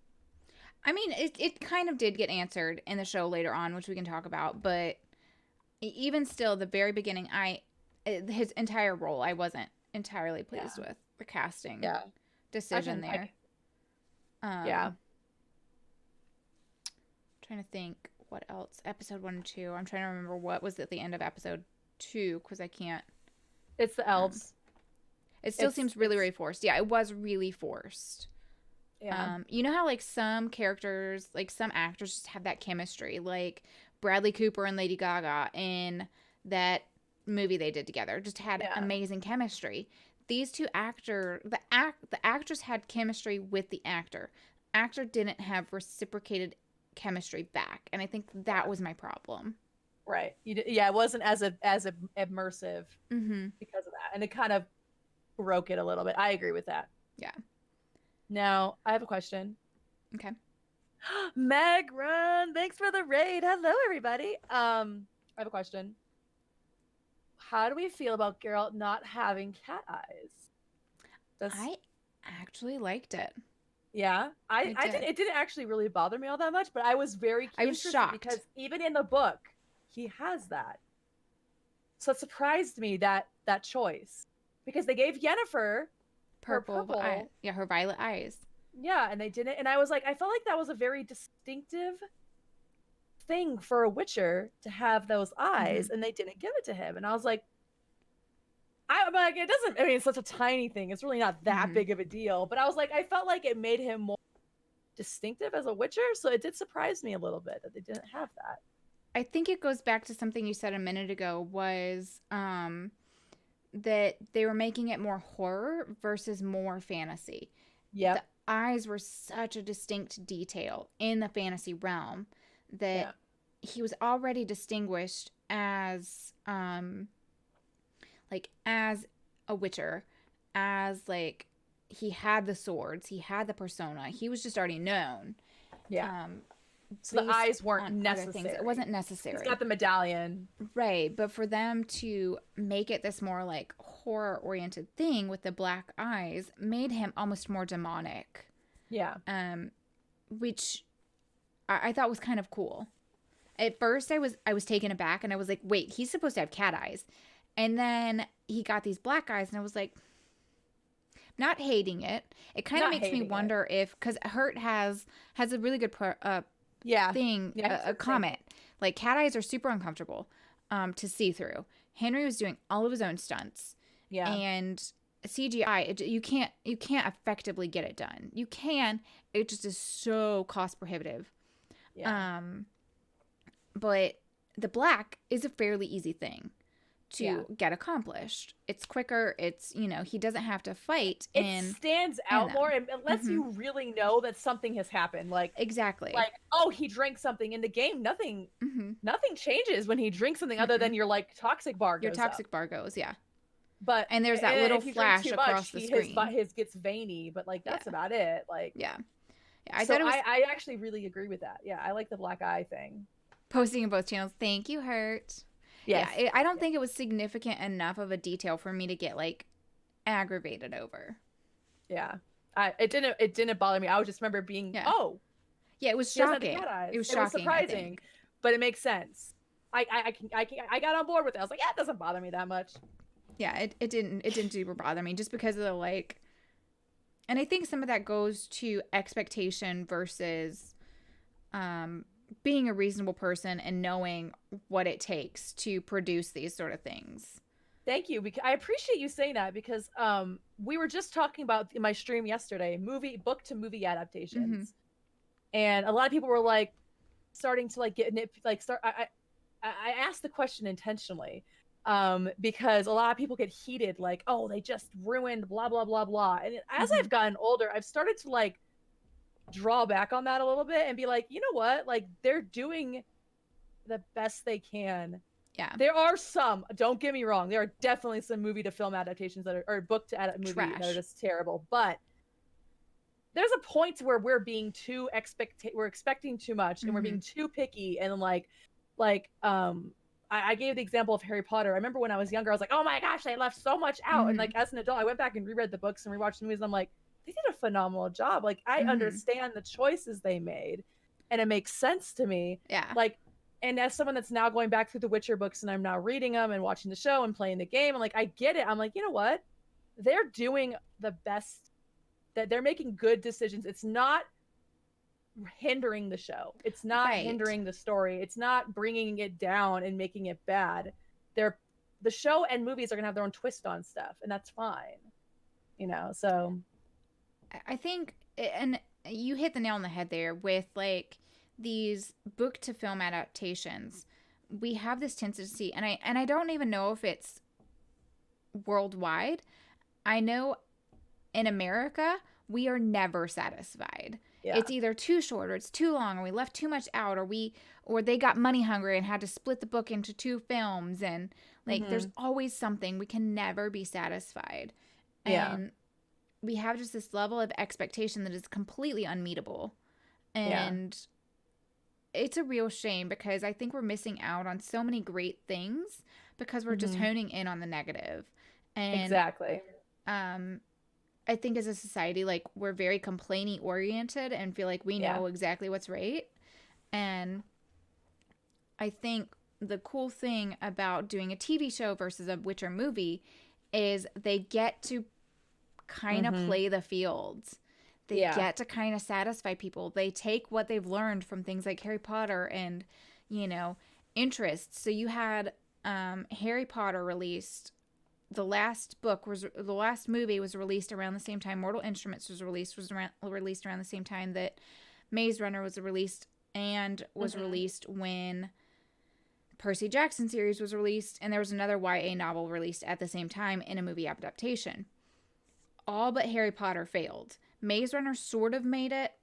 [SPEAKER 1] I mean, it kind of did get answered in the show later on, which we can talk about. But even still, the very beginning, his entire role, I wasn't entirely pleased with the casting decision there.
[SPEAKER 2] Yeah.
[SPEAKER 1] Trying to think what else. Episode 1 and 2. I'm trying to remember what was at the end of episode 2 because I can't.
[SPEAKER 2] It's the elves.
[SPEAKER 1] It still seems really, really forced. Yeah, it was really forced.
[SPEAKER 2] Yeah.
[SPEAKER 1] You know how like some characters, like some actors just have that chemistry, like Bradley Cooper and Lady Gaga in that movie they did together, just had
[SPEAKER 2] Yeah.
[SPEAKER 1] amazing chemistry. These two the actress had chemistry with the actor. Actor didn't have reciprocated chemistry back, and I think that
[SPEAKER 2] Yeah.
[SPEAKER 1] was my problem.
[SPEAKER 2] Right. Yeah, it wasn't as immersive
[SPEAKER 1] Mm-hmm.
[SPEAKER 2] because of that. And it kind of broke it a little bit. I agree with that.
[SPEAKER 1] Yeah.
[SPEAKER 2] Now, I have a question.
[SPEAKER 1] Okay.
[SPEAKER 2] Meg Run, thanks for the raid. Hello, everybody. I have a question. How do we feel about Geralt not having cat eyes? Does
[SPEAKER 1] I actually liked it.
[SPEAKER 2] Yeah,
[SPEAKER 1] I
[SPEAKER 2] I didn't.
[SPEAKER 1] did.
[SPEAKER 2] It didn't actually really bother me all that much, but I was very
[SPEAKER 1] I was
[SPEAKER 2] interested because
[SPEAKER 1] shocked.
[SPEAKER 2] even in the book, he has that. So it surprised me that choice because they gave Yennefer her
[SPEAKER 1] Purple eye.
[SPEAKER 2] purple,
[SPEAKER 1] Yeah, her violet eyes.
[SPEAKER 2] yeah, and they didn't. And I was like, I felt like that was a very distinctive thing for a Witcher to have those
[SPEAKER 1] Mm-hmm.
[SPEAKER 2] eyes, and they didn't give it to him. And I was like, I'm like, it doesn't. I mean, it's such a tiny thing. It's really not that
[SPEAKER 1] Mm-hmm.
[SPEAKER 2] big of a deal. But I was like, I felt like it made him more distinctive as a Witcher, so it did surprise me a little bit that they didn't have that.
[SPEAKER 1] I think it goes back to something you said a minute ago was that they were making it more horror versus more fantasy. The
[SPEAKER 2] Yep.
[SPEAKER 1] eyes were such a distinct detail in the fantasy realm that
[SPEAKER 2] Yeah.
[SPEAKER 1] he was already distinguished as like as a witcher, as like he had the swords, he had the persona, he was just already known.
[SPEAKER 2] Yeah.
[SPEAKER 1] Um,
[SPEAKER 2] So the
[SPEAKER 1] based
[SPEAKER 2] eyes weren't
[SPEAKER 1] on other things, it
[SPEAKER 2] necessary.
[SPEAKER 1] wasn't
[SPEAKER 2] He's got
[SPEAKER 1] necessary.
[SPEAKER 2] the medallion.
[SPEAKER 1] Right, but for them to make it this more like horror oriented thing with the black eyes made him almost more demonic.
[SPEAKER 2] Yeah.
[SPEAKER 1] Um, which I thought was kind of cool. At first I was taken aback and I was like, wait, he's supposed to have cat eyes. And then he got these black eyes and I was like, not hating it. It kind of
[SPEAKER 2] Not
[SPEAKER 1] makes me
[SPEAKER 2] hating it.
[SPEAKER 1] wonder if because Hurt has a really good
[SPEAKER 2] Yeah.
[SPEAKER 1] thing,
[SPEAKER 2] Yeah, he
[SPEAKER 1] a
[SPEAKER 2] said the same
[SPEAKER 1] comment.
[SPEAKER 2] thing.
[SPEAKER 1] Like cat eyes are super uncomfortable to see through. Henry was doing all of his own stunts,
[SPEAKER 2] Yeah.
[SPEAKER 1] and CGI you can't effectively get it done. You can, it just is so cost prohibitive.
[SPEAKER 2] Yeah.
[SPEAKER 1] Um, but the black is a fairly easy thing
[SPEAKER 2] Yeah.
[SPEAKER 1] to get accomplished. It's quicker. It's he doesn't have to fight
[SPEAKER 2] It
[SPEAKER 1] in
[SPEAKER 2] stands
[SPEAKER 1] in
[SPEAKER 2] out more
[SPEAKER 1] them.
[SPEAKER 2] and it lets
[SPEAKER 1] Hmm.
[SPEAKER 2] you really know that something has happened.
[SPEAKER 1] Exactly.
[SPEAKER 2] Like, oh, he drank something in the game.
[SPEAKER 1] Hmm.
[SPEAKER 2] Nothing changes when he drinks something other
[SPEAKER 1] Mm-mm.
[SPEAKER 2] than your like toxic bar
[SPEAKER 1] Your
[SPEAKER 2] goes up.
[SPEAKER 1] toxic bar goes, yeah.
[SPEAKER 2] But
[SPEAKER 1] And there's that little
[SPEAKER 2] if you drink
[SPEAKER 1] flash
[SPEAKER 2] too much,
[SPEAKER 1] across the
[SPEAKER 2] he
[SPEAKER 1] screen.
[SPEAKER 2] his gets veiny. But like
[SPEAKER 1] Yeah.
[SPEAKER 2] that's about it. Like
[SPEAKER 1] Yeah. Yeah. I
[SPEAKER 2] so,
[SPEAKER 1] thought it was
[SPEAKER 2] I actually really agree with that. Yeah, I like the black eye thing.
[SPEAKER 1] posting in both channels. Thank you, Hurt. Yeah,
[SPEAKER 2] Yes.
[SPEAKER 1] I don't think it was significant enough of a detail for me to get like aggravated over.
[SPEAKER 2] Yeah. It didn't bother me. I would just remember being,
[SPEAKER 1] Yeah.
[SPEAKER 2] oh,
[SPEAKER 1] Yeah, it was
[SPEAKER 2] he doesn't have the
[SPEAKER 1] shocking.
[SPEAKER 2] cat eyes.
[SPEAKER 1] It was
[SPEAKER 2] It was
[SPEAKER 1] shocking, I
[SPEAKER 2] surprising,
[SPEAKER 1] think.
[SPEAKER 2] but it makes sense. I got on board with it. I was like, yeah, it doesn't bother me that much.
[SPEAKER 1] Yeah, it didn't super bother me just because of the like, and I think some of that goes to expectation versus being a reasonable person and knowing what it takes to produce these sort of things.
[SPEAKER 2] Thank you. Because I appreciate you saying that because we were just talking about in my stream yesterday, book to movie
[SPEAKER 1] Mm-hmm.
[SPEAKER 2] adaptations. And a lot of people were like starting to like get nit like start I asked the question intentionally because a lot of people get heated like, oh, they just ruined blah blah blah blah. And as
[SPEAKER 1] Mm-hmm.
[SPEAKER 2] I've gotten older, I've started to like draw back on that a little bit and be like, you know what, like they're doing the best they can.
[SPEAKER 1] Yeah.
[SPEAKER 2] There are some, don't get me wrong, there are definitely some movie to film adaptations that are, or book to movie that are
[SPEAKER 1] Trash.
[SPEAKER 2] just terrible, but there's a point where we're being too we're expecting too much and we're
[SPEAKER 1] Mm-hmm.
[SPEAKER 2] being too picky and like I gave the example of Harry Potter. I remember when I was younger, I was like, oh my gosh, they left so much out. And
[SPEAKER 1] Mm-hmm.
[SPEAKER 2] like as an adult, I went back and reread the books and rewatched the movies and I'm like, they did a phenomenal job. Like I
[SPEAKER 1] Mm-hmm.
[SPEAKER 2] understand the choices they made and it makes sense to me.
[SPEAKER 1] Yeah.
[SPEAKER 2] Like, and as someone that's now going back through the Witcher books and I'm now reading them and watching the show and playing the game, I'm like, I get it. I'm like, you know what? They're doing the best, that they're making good decisions. It's not hindering the show. It's not
[SPEAKER 1] Right.
[SPEAKER 2] hindering the story. It's not bringing it down and making it bad. They're the show and movies are going to have their own twist on stuff and that's fine. So
[SPEAKER 1] I think, and you hit the nail on the head there with like these book to film adaptations. We have this tendency, and I don't even know if it's worldwide. I know in America, we are never satisfied.
[SPEAKER 2] Yeah.
[SPEAKER 1] It's either too short or it's too long or we left too much out or they got money hungry and had to split the book into two films and like there's always something. We can never be satisfied.
[SPEAKER 2] Yeah.
[SPEAKER 1] And we have just this level of expectation that is completely unmeetable. And it's a real shame because I think we're missing out on so many great things because we're just honing in on the negative. And
[SPEAKER 2] exactly.
[SPEAKER 1] I think as a society, like we're very complaining oriented and feel like we know exactly what's right. And I think the cool thing about doing a TV show versus a Witcher movie is they get to kind of play the fields. They get to kind of satisfy people. They take what they've learned from things like Harry Potter and, you know, interests. So you had Harry Potter released. The last movie was released around the same time Mortal Instruments was released around the same time that Maze Runner was released and was released when Percy Jackson series was released, and there was another YA novel released at the same time in a movie adaptation. All but Harry Potter failed. Maze Runner sort of made it.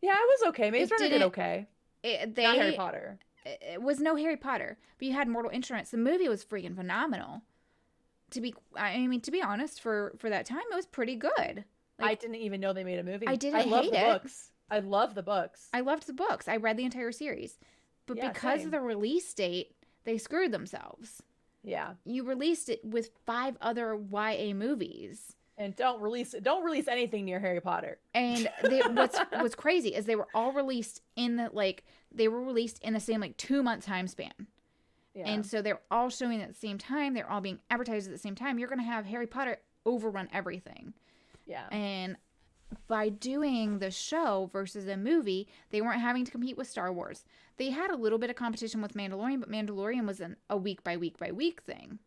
[SPEAKER 2] Yeah, it was okay. Maze Runner did okay. Not Harry Potter.
[SPEAKER 1] It was no Harry Potter, but you had Mortal Instruments. The movie was freaking phenomenal. To be honest, for that time, it was pretty good.
[SPEAKER 2] Like, I didn't even know they made a movie.
[SPEAKER 1] I didn't hate it.
[SPEAKER 2] Books. I love the books.
[SPEAKER 1] I loved the books. I read the entire series. But because of the release date, they screwed themselves.
[SPEAKER 2] Yeah.
[SPEAKER 1] You released it with 5 other YA movies.
[SPEAKER 2] And don't release anything near Harry Potter.
[SPEAKER 1] And what's crazy is they were all released in the same like 2-month time span. Yeah. And so they're all showing at the same time. They're all being advertised at the same time. You're going to have Harry Potter overrun everything.
[SPEAKER 2] Yeah.
[SPEAKER 1] And by doing the show versus a movie, they weren't having to compete with Star Wars. They had a little bit of competition with Mandalorian, but Mandalorian was a week by week by week thing.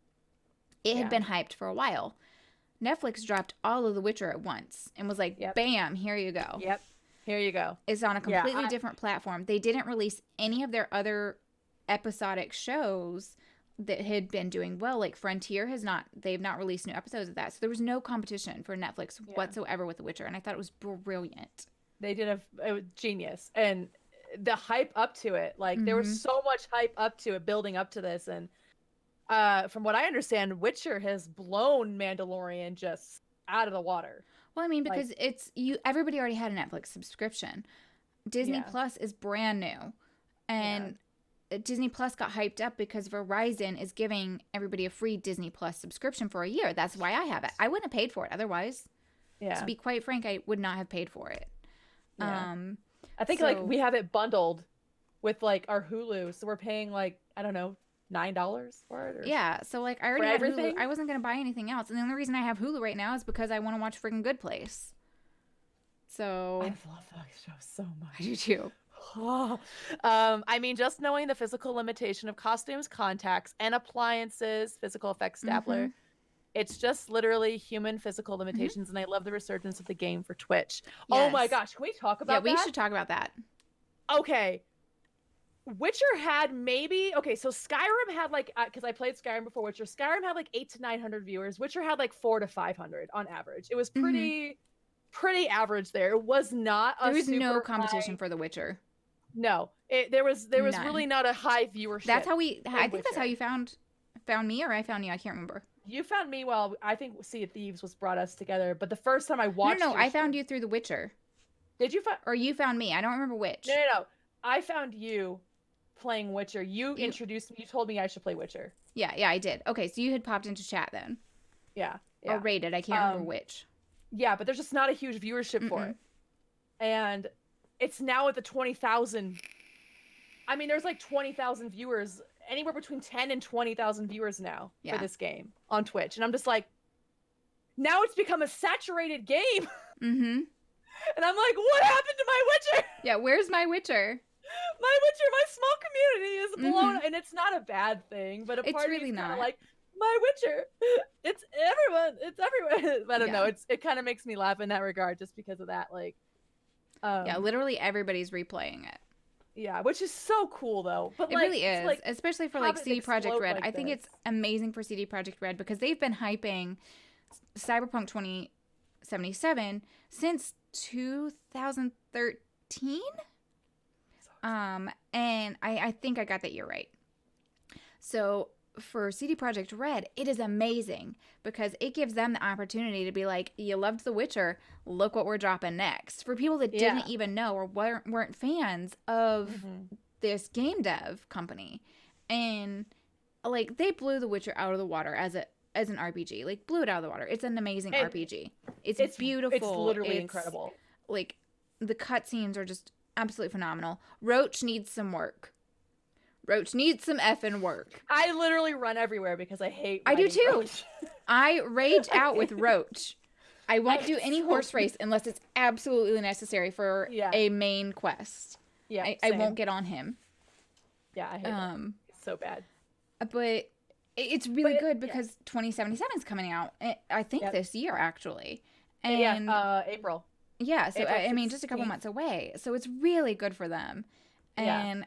[SPEAKER 1] It had been hyped for a while. Netflix dropped all of The Witcher at once and was like, bam, here you go.
[SPEAKER 2] Yep. Here you go.
[SPEAKER 1] It's on a completely different platform. They didn't release any of their other episodic shows that had been doing well. Like Frontier they've not released new episodes of that. So there was no competition for Netflix whatsoever with The Witcher. And I thought it was brilliant.
[SPEAKER 2] They did it was genius. And the hype up to it, like there was so much hype up to it, building up to this. And from what I understand, Witcher has blown Mandalorian just out of the water.
[SPEAKER 1] Well, I mean, because everybody already had a Netflix subscription. Disney Plus is brand new. And Disney Plus got hyped up because Verizon is giving everybody a free Disney Plus subscription for a year. That's why I have it. I wouldn't have paid for it otherwise. Yeah. To be quite frank, I would not have paid for it.
[SPEAKER 2] Yeah. I think like we have it bundled with like our Hulu, so we're paying like, I don't know, $9 for it.
[SPEAKER 1] Yeah. So like I already had Hulu. I wasn't gonna buy anything else, and the only reason I have Hulu right now is because I want to watch friggin' Good Place. So
[SPEAKER 2] I love that show so much.
[SPEAKER 1] I do too.
[SPEAKER 2] I mean, just knowing the physical limitation of costumes, contacts, and appliances, physical effects stapler, it's just literally human physical limitations. And I love the resurgence of the game for Twitch. Yes. Oh my gosh, can we talk about that?
[SPEAKER 1] Yeah, we should talk about that.
[SPEAKER 2] Okay. Witcher had so Skyrim had like, because I played Skyrim before Witcher, Skyrim had like 800 to 900 viewers. Witcher had like 400 to 500 on average. It was pretty average there. It was not
[SPEAKER 1] there was no competition for The Witcher.
[SPEAKER 2] No, there was None. Really not a high viewership.
[SPEAKER 1] That's how I think that's how you found me, or I found you. I can't remember.
[SPEAKER 2] You found me while I think Sea of Thieves was brought us together. But the first time I watched,
[SPEAKER 1] I found you through The Witcher.
[SPEAKER 2] Did you
[SPEAKER 1] or you found me? I don't remember which.
[SPEAKER 2] No. I found you playing Witcher. You introduced me. You told me I should play Witcher. Yeah,
[SPEAKER 1] I did. Okay, so you had popped into chat then.
[SPEAKER 2] Yeah.
[SPEAKER 1] Or rated. I can't remember which.
[SPEAKER 2] Yeah, but there's just not a huge viewership for it, and it's now at the 20,000. I mean, there's like 20,000 viewers, anywhere between 10 and 20,000 viewers now for this game on Twitch. And I'm just like, now it's become a saturated game. And I'm like, what happened to my Witcher?
[SPEAKER 1] Yeah, where's my Witcher?
[SPEAKER 2] My small community is blown. And it's not a bad thing, but a part
[SPEAKER 1] really
[SPEAKER 2] of me is
[SPEAKER 1] not.
[SPEAKER 2] like, my Witcher, it's everyone. I don't know. It kind of makes me laugh in that regard just because of that. Like,
[SPEAKER 1] Yeah, literally everybody's replaying it.
[SPEAKER 2] Yeah, which is so cool though. But
[SPEAKER 1] It
[SPEAKER 2] like,
[SPEAKER 1] really is,
[SPEAKER 2] like
[SPEAKER 1] especially for
[SPEAKER 2] have
[SPEAKER 1] like
[SPEAKER 2] it
[SPEAKER 1] CD Projekt
[SPEAKER 2] explode
[SPEAKER 1] Red.
[SPEAKER 2] like
[SPEAKER 1] I think
[SPEAKER 2] this.
[SPEAKER 1] it's amazing for CD Projekt Red because they've been hyping Cyberpunk 2077 since 2013. And I think I got that year right. So for CD Projekt Red, it is amazing because it gives them the opportunity to be like, you loved The Witcher, look what we're dropping next. For people that
[SPEAKER 2] Yeah.
[SPEAKER 1] didn't even know or weren't fans of
[SPEAKER 2] Mm-hmm.
[SPEAKER 1] this game dev company. And like they blew The Witcher out of the water as an RPG. Like blew it out of the water. It's an amazing RPG. It's beautiful.
[SPEAKER 2] It's literally incredible.
[SPEAKER 1] Like the cutscenes are just absolutely phenomenal. Roach needs some work. Roach needs some effing work.
[SPEAKER 2] I literally run everywhere because I hate
[SPEAKER 1] I do
[SPEAKER 2] riding
[SPEAKER 1] too.
[SPEAKER 2] Roach.
[SPEAKER 1] I rage out with Roach. I won't do
[SPEAKER 2] I'm
[SPEAKER 1] any
[SPEAKER 2] so
[SPEAKER 1] horse race unless it's absolutely necessary for
[SPEAKER 2] Yeah.
[SPEAKER 1] a main quest.
[SPEAKER 2] Yeah,
[SPEAKER 1] I
[SPEAKER 2] same.
[SPEAKER 1] won't get on him.
[SPEAKER 2] Yeah, I hate it. It's so bad.
[SPEAKER 1] But it's really good because 2077 is coming out. I think this year actually. And
[SPEAKER 2] April.
[SPEAKER 1] yeah, so
[SPEAKER 2] April
[SPEAKER 1] I mean just a couple
[SPEAKER 2] 16th.
[SPEAKER 1] months away. So it's really good for them. And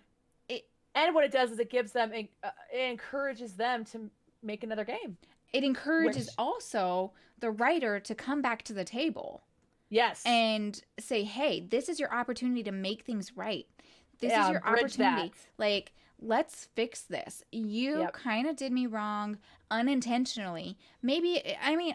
[SPEAKER 2] And what it does is it gives them, it encourages them to make another game.
[SPEAKER 1] It encourages also the writer to come back to the table.
[SPEAKER 2] Yes.
[SPEAKER 1] And say, hey, this is your opportunity to make things right. This is your opportunity. Like, let's fix this. You kind of did me wrong unintentionally. Maybe, I mean,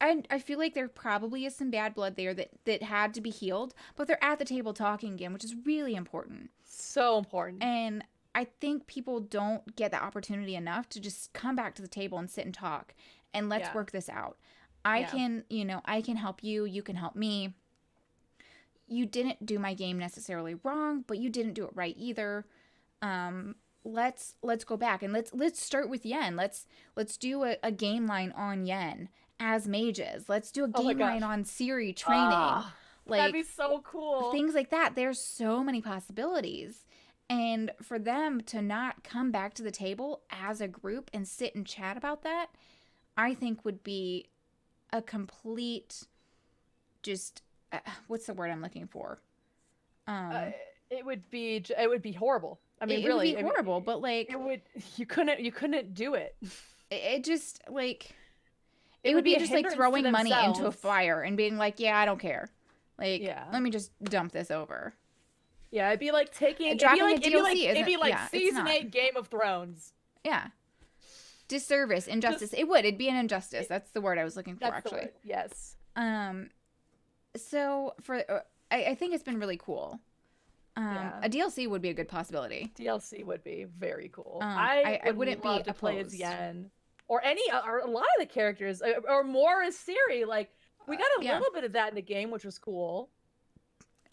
[SPEAKER 1] I feel like there probably is some bad blood there that had to be healed, but they're at the table talking again, which is really important.
[SPEAKER 2] So important.
[SPEAKER 1] And I think people don't get the opportunity enough to just come back to the table and sit and talk and let's work this out. I can help you. You can help me. You didn't do my game necessarily wrong, but you didn't do it right either. Let's go back and let's start with Yen. Let's do a game line on Yen as mages. Let's do a game line on Ciri training. Like,
[SPEAKER 2] that'd be so cool.
[SPEAKER 1] Things like that. There's so many possibilities. And for them to not come back to the table as a group and sit and chat about that, I think would be a complete just what's the word I'm looking for?
[SPEAKER 2] It would be horrible. I mean,
[SPEAKER 1] it
[SPEAKER 2] really,
[SPEAKER 1] would be horrible, but like
[SPEAKER 2] you couldn't do it.
[SPEAKER 1] It just like it would be just like throwing money into a fire and being like, yeah, I don't care. Like, let me just dump this over.
[SPEAKER 2] Yeah, it'd be like it'd be like season 8 Game of Thrones.
[SPEAKER 1] Yeah. Disservice, injustice. It'd be an injustice. That's the word I was looking for, actually.
[SPEAKER 2] Yes.
[SPEAKER 1] So I think it's been really cool. A DLC would be a good possibility.
[SPEAKER 2] DLC would be very cool.
[SPEAKER 1] I wouldn't be
[SPEAKER 2] to play as Yen or or a lot of the characters or more as Ciri. Like we got a little bit of that in the game, which was cool.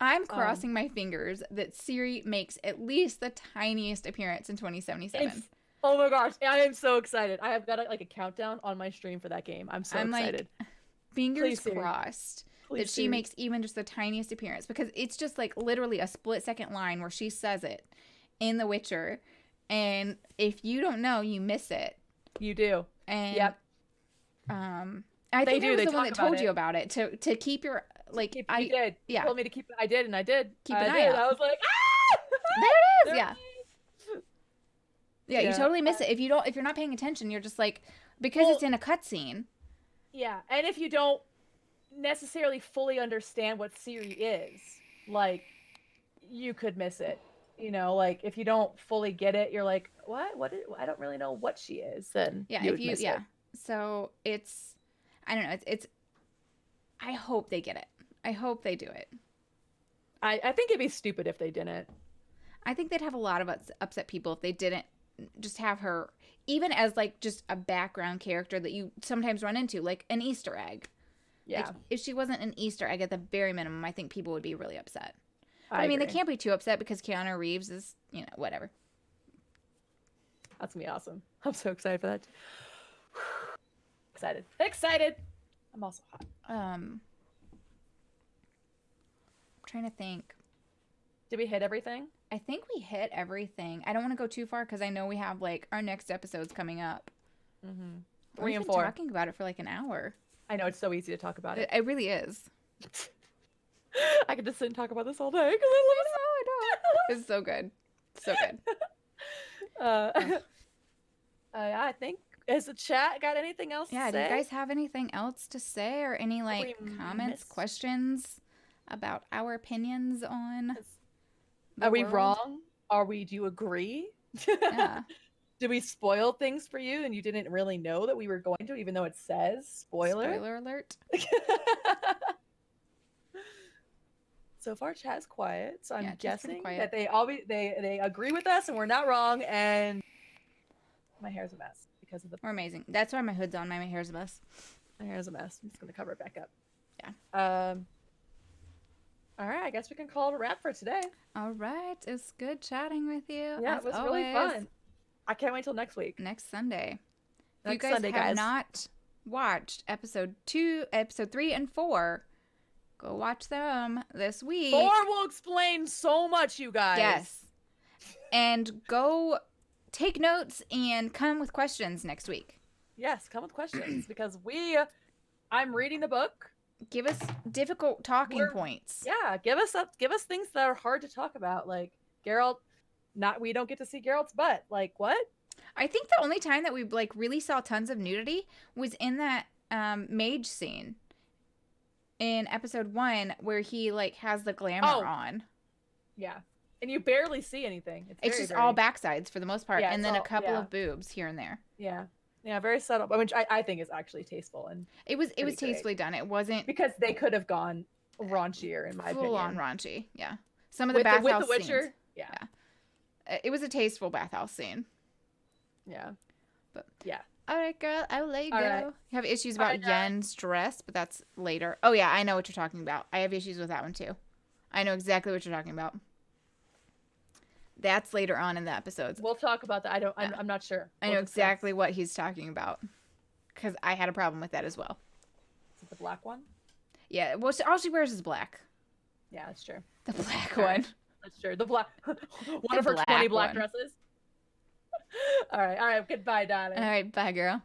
[SPEAKER 1] I'm crossing my fingers that Ciri makes at least the tiniest appearance in 2077.
[SPEAKER 2] Oh my gosh, I am so excited. I have got a countdown on my stream for that game. I'm so excited.
[SPEAKER 1] Like, fingers crossed that she makes even just the tiniest appearance, because it's just like literally a split-second line where she says it in The Witcher, and if you don't know, you miss it.
[SPEAKER 2] You do.
[SPEAKER 1] And I think I was the one that told you about it to keep your like.
[SPEAKER 2] You did.
[SPEAKER 1] Yeah.
[SPEAKER 2] You told me to keep. I did, and I did.
[SPEAKER 1] Keep an eye out.
[SPEAKER 2] I was like, ah!
[SPEAKER 1] There it is. Yeah, you totally miss it if you're not paying attention. You're just like, because it's in a cutscene.
[SPEAKER 2] Yeah, and if you don't necessarily fully understand what Ciri is, like, you could miss it. You know, like if you don't fully get it, you're like, what? I don't really know what she is. Then miss it.
[SPEAKER 1] So it's, I don't know. It's. I hope they get it. I hope they do it.
[SPEAKER 2] I think it'd be stupid if they didn't.
[SPEAKER 1] I think they'd have a lot of upset people if they didn't just have her, even as like just a background character that you sometimes run into, like an Easter egg.
[SPEAKER 2] Yeah.
[SPEAKER 1] Like, if she wasn't an Easter egg at the very minimum, I think people would be really upset. But,
[SPEAKER 2] I
[SPEAKER 1] mean,
[SPEAKER 2] agree.
[SPEAKER 1] they can't be too upset because Keanu Reeves is, whatever.
[SPEAKER 2] That's gonna be awesome. I'm so excited for that. Excited. I'm also hot.
[SPEAKER 1] I'm trying to think.
[SPEAKER 2] Did we hit everything?
[SPEAKER 1] I think we hit everything. I don't want to go too far because I know we have like our next episodes coming up.
[SPEAKER 2] Mm-hmm.
[SPEAKER 1] 3 and 4. Talking about it for like an hour.
[SPEAKER 2] I know, it's so easy to talk about it.
[SPEAKER 1] It really is.
[SPEAKER 2] I could just sit and talk about this all day because I
[SPEAKER 1] I know. It's so good. So good.
[SPEAKER 2] love it. I think, has the chat got anything else to
[SPEAKER 1] Yeah, do you
[SPEAKER 2] say?
[SPEAKER 1] guys have anything else to say or any like
[SPEAKER 2] We
[SPEAKER 1] comments,
[SPEAKER 2] missed-
[SPEAKER 1] questions about our opinions on the
[SPEAKER 2] Are we
[SPEAKER 1] world?
[SPEAKER 2] wrong? Do you agree?
[SPEAKER 1] Yeah.
[SPEAKER 2] Did we spoil things for you and you didn't really know that we were going to, even though it says spoiler?
[SPEAKER 1] Spoiler alert.
[SPEAKER 2] So far, chat's quiet, so I'm
[SPEAKER 1] Yeah, chat's pretty
[SPEAKER 2] guessing
[SPEAKER 1] quiet.
[SPEAKER 2] that they agree with us and we're not wrong. And my hair's a mess because of the.
[SPEAKER 1] We're amazing. That's why my hood's on. My hair's a mess.
[SPEAKER 2] My hair's a mess. I'm just gonna cover it back up.
[SPEAKER 1] Yeah.
[SPEAKER 2] All right, I guess we can call it a wrap for today.
[SPEAKER 1] All right. It's good chatting with you.
[SPEAKER 2] Yeah,
[SPEAKER 1] as
[SPEAKER 2] it was
[SPEAKER 1] always.
[SPEAKER 2] really fun. I can't wait till next week.
[SPEAKER 1] Next Sunday. If you
[SPEAKER 2] Next
[SPEAKER 1] guys
[SPEAKER 2] Sunday,
[SPEAKER 1] have
[SPEAKER 2] guys.
[SPEAKER 1] not watched episode 3, and 4, go watch them this week.
[SPEAKER 2] 4 will explain so much, you guys.
[SPEAKER 1] Yes. And go take notes and come with questions next week.
[SPEAKER 2] Yes, come with questions because I'm reading the book.
[SPEAKER 1] Give us difficult talking points.
[SPEAKER 2] Yeah, give us things that are hard to talk about, like Geralt. We don't get to see Geralt's butt. Like what?
[SPEAKER 1] I think the only time that we like really saw tons of nudity was in that mage scene in episode 1 where he like has the glamour on.
[SPEAKER 2] Yeah, and you barely see anything.
[SPEAKER 1] It's just all backsides for the most part,
[SPEAKER 2] Yeah,
[SPEAKER 1] and then a couple
[SPEAKER 2] yeah.
[SPEAKER 1] of boobs here and there.
[SPEAKER 2] Yeah, very subtle, which I think is actually tasteful and
[SPEAKER 1] it was
[SPEAKER 2] great.
[SPEAKER 1] tastefully done. It wasn't
[SPEAKER 2] because they could have gone raunchier in my opinion.
[SPEAKER 1] Full on raunchy. Yeah, some of the bathhouse
[SPEAKER 2] with the Witcher.
[SPEAKER 1] scenes.
[SPEAKER 2] Yeah,
[SPEAKER 1] it was a tasteful bathhouse scene.
[SPEAKER 2] Yeah,
[SPEAKER 1] but
[SPEAKER 2] yeah.
[SPEAKER 1] All right, girl. I will let you go.
[SPEAKER 2] Right.
[SPEAKER 1] You have issues about Yen's dress, but that's later. Oh yeah, I know what you're talking about. I have issues with that one too. I know exactly what you're talking about. That's later on in the episodes.
[SPEAKER 2] We'll talk about that. I'm not sure.
[SPEAKER 1] I know exactly what he's talking about because I had a problem with that as well.
[SPEAKER 2] Is it the black one?
[SPEAKER 1] Yeah. Well, all she wears is black.
[SPEAKER 2] Yeah, that's true.
[SPEAKER 1] The black one.
[SPEAKER 2] That's true. The black one of her 20 black dresses. All right. Goodbye, darling.
[SPEAKER 1] All right. Bye, girl.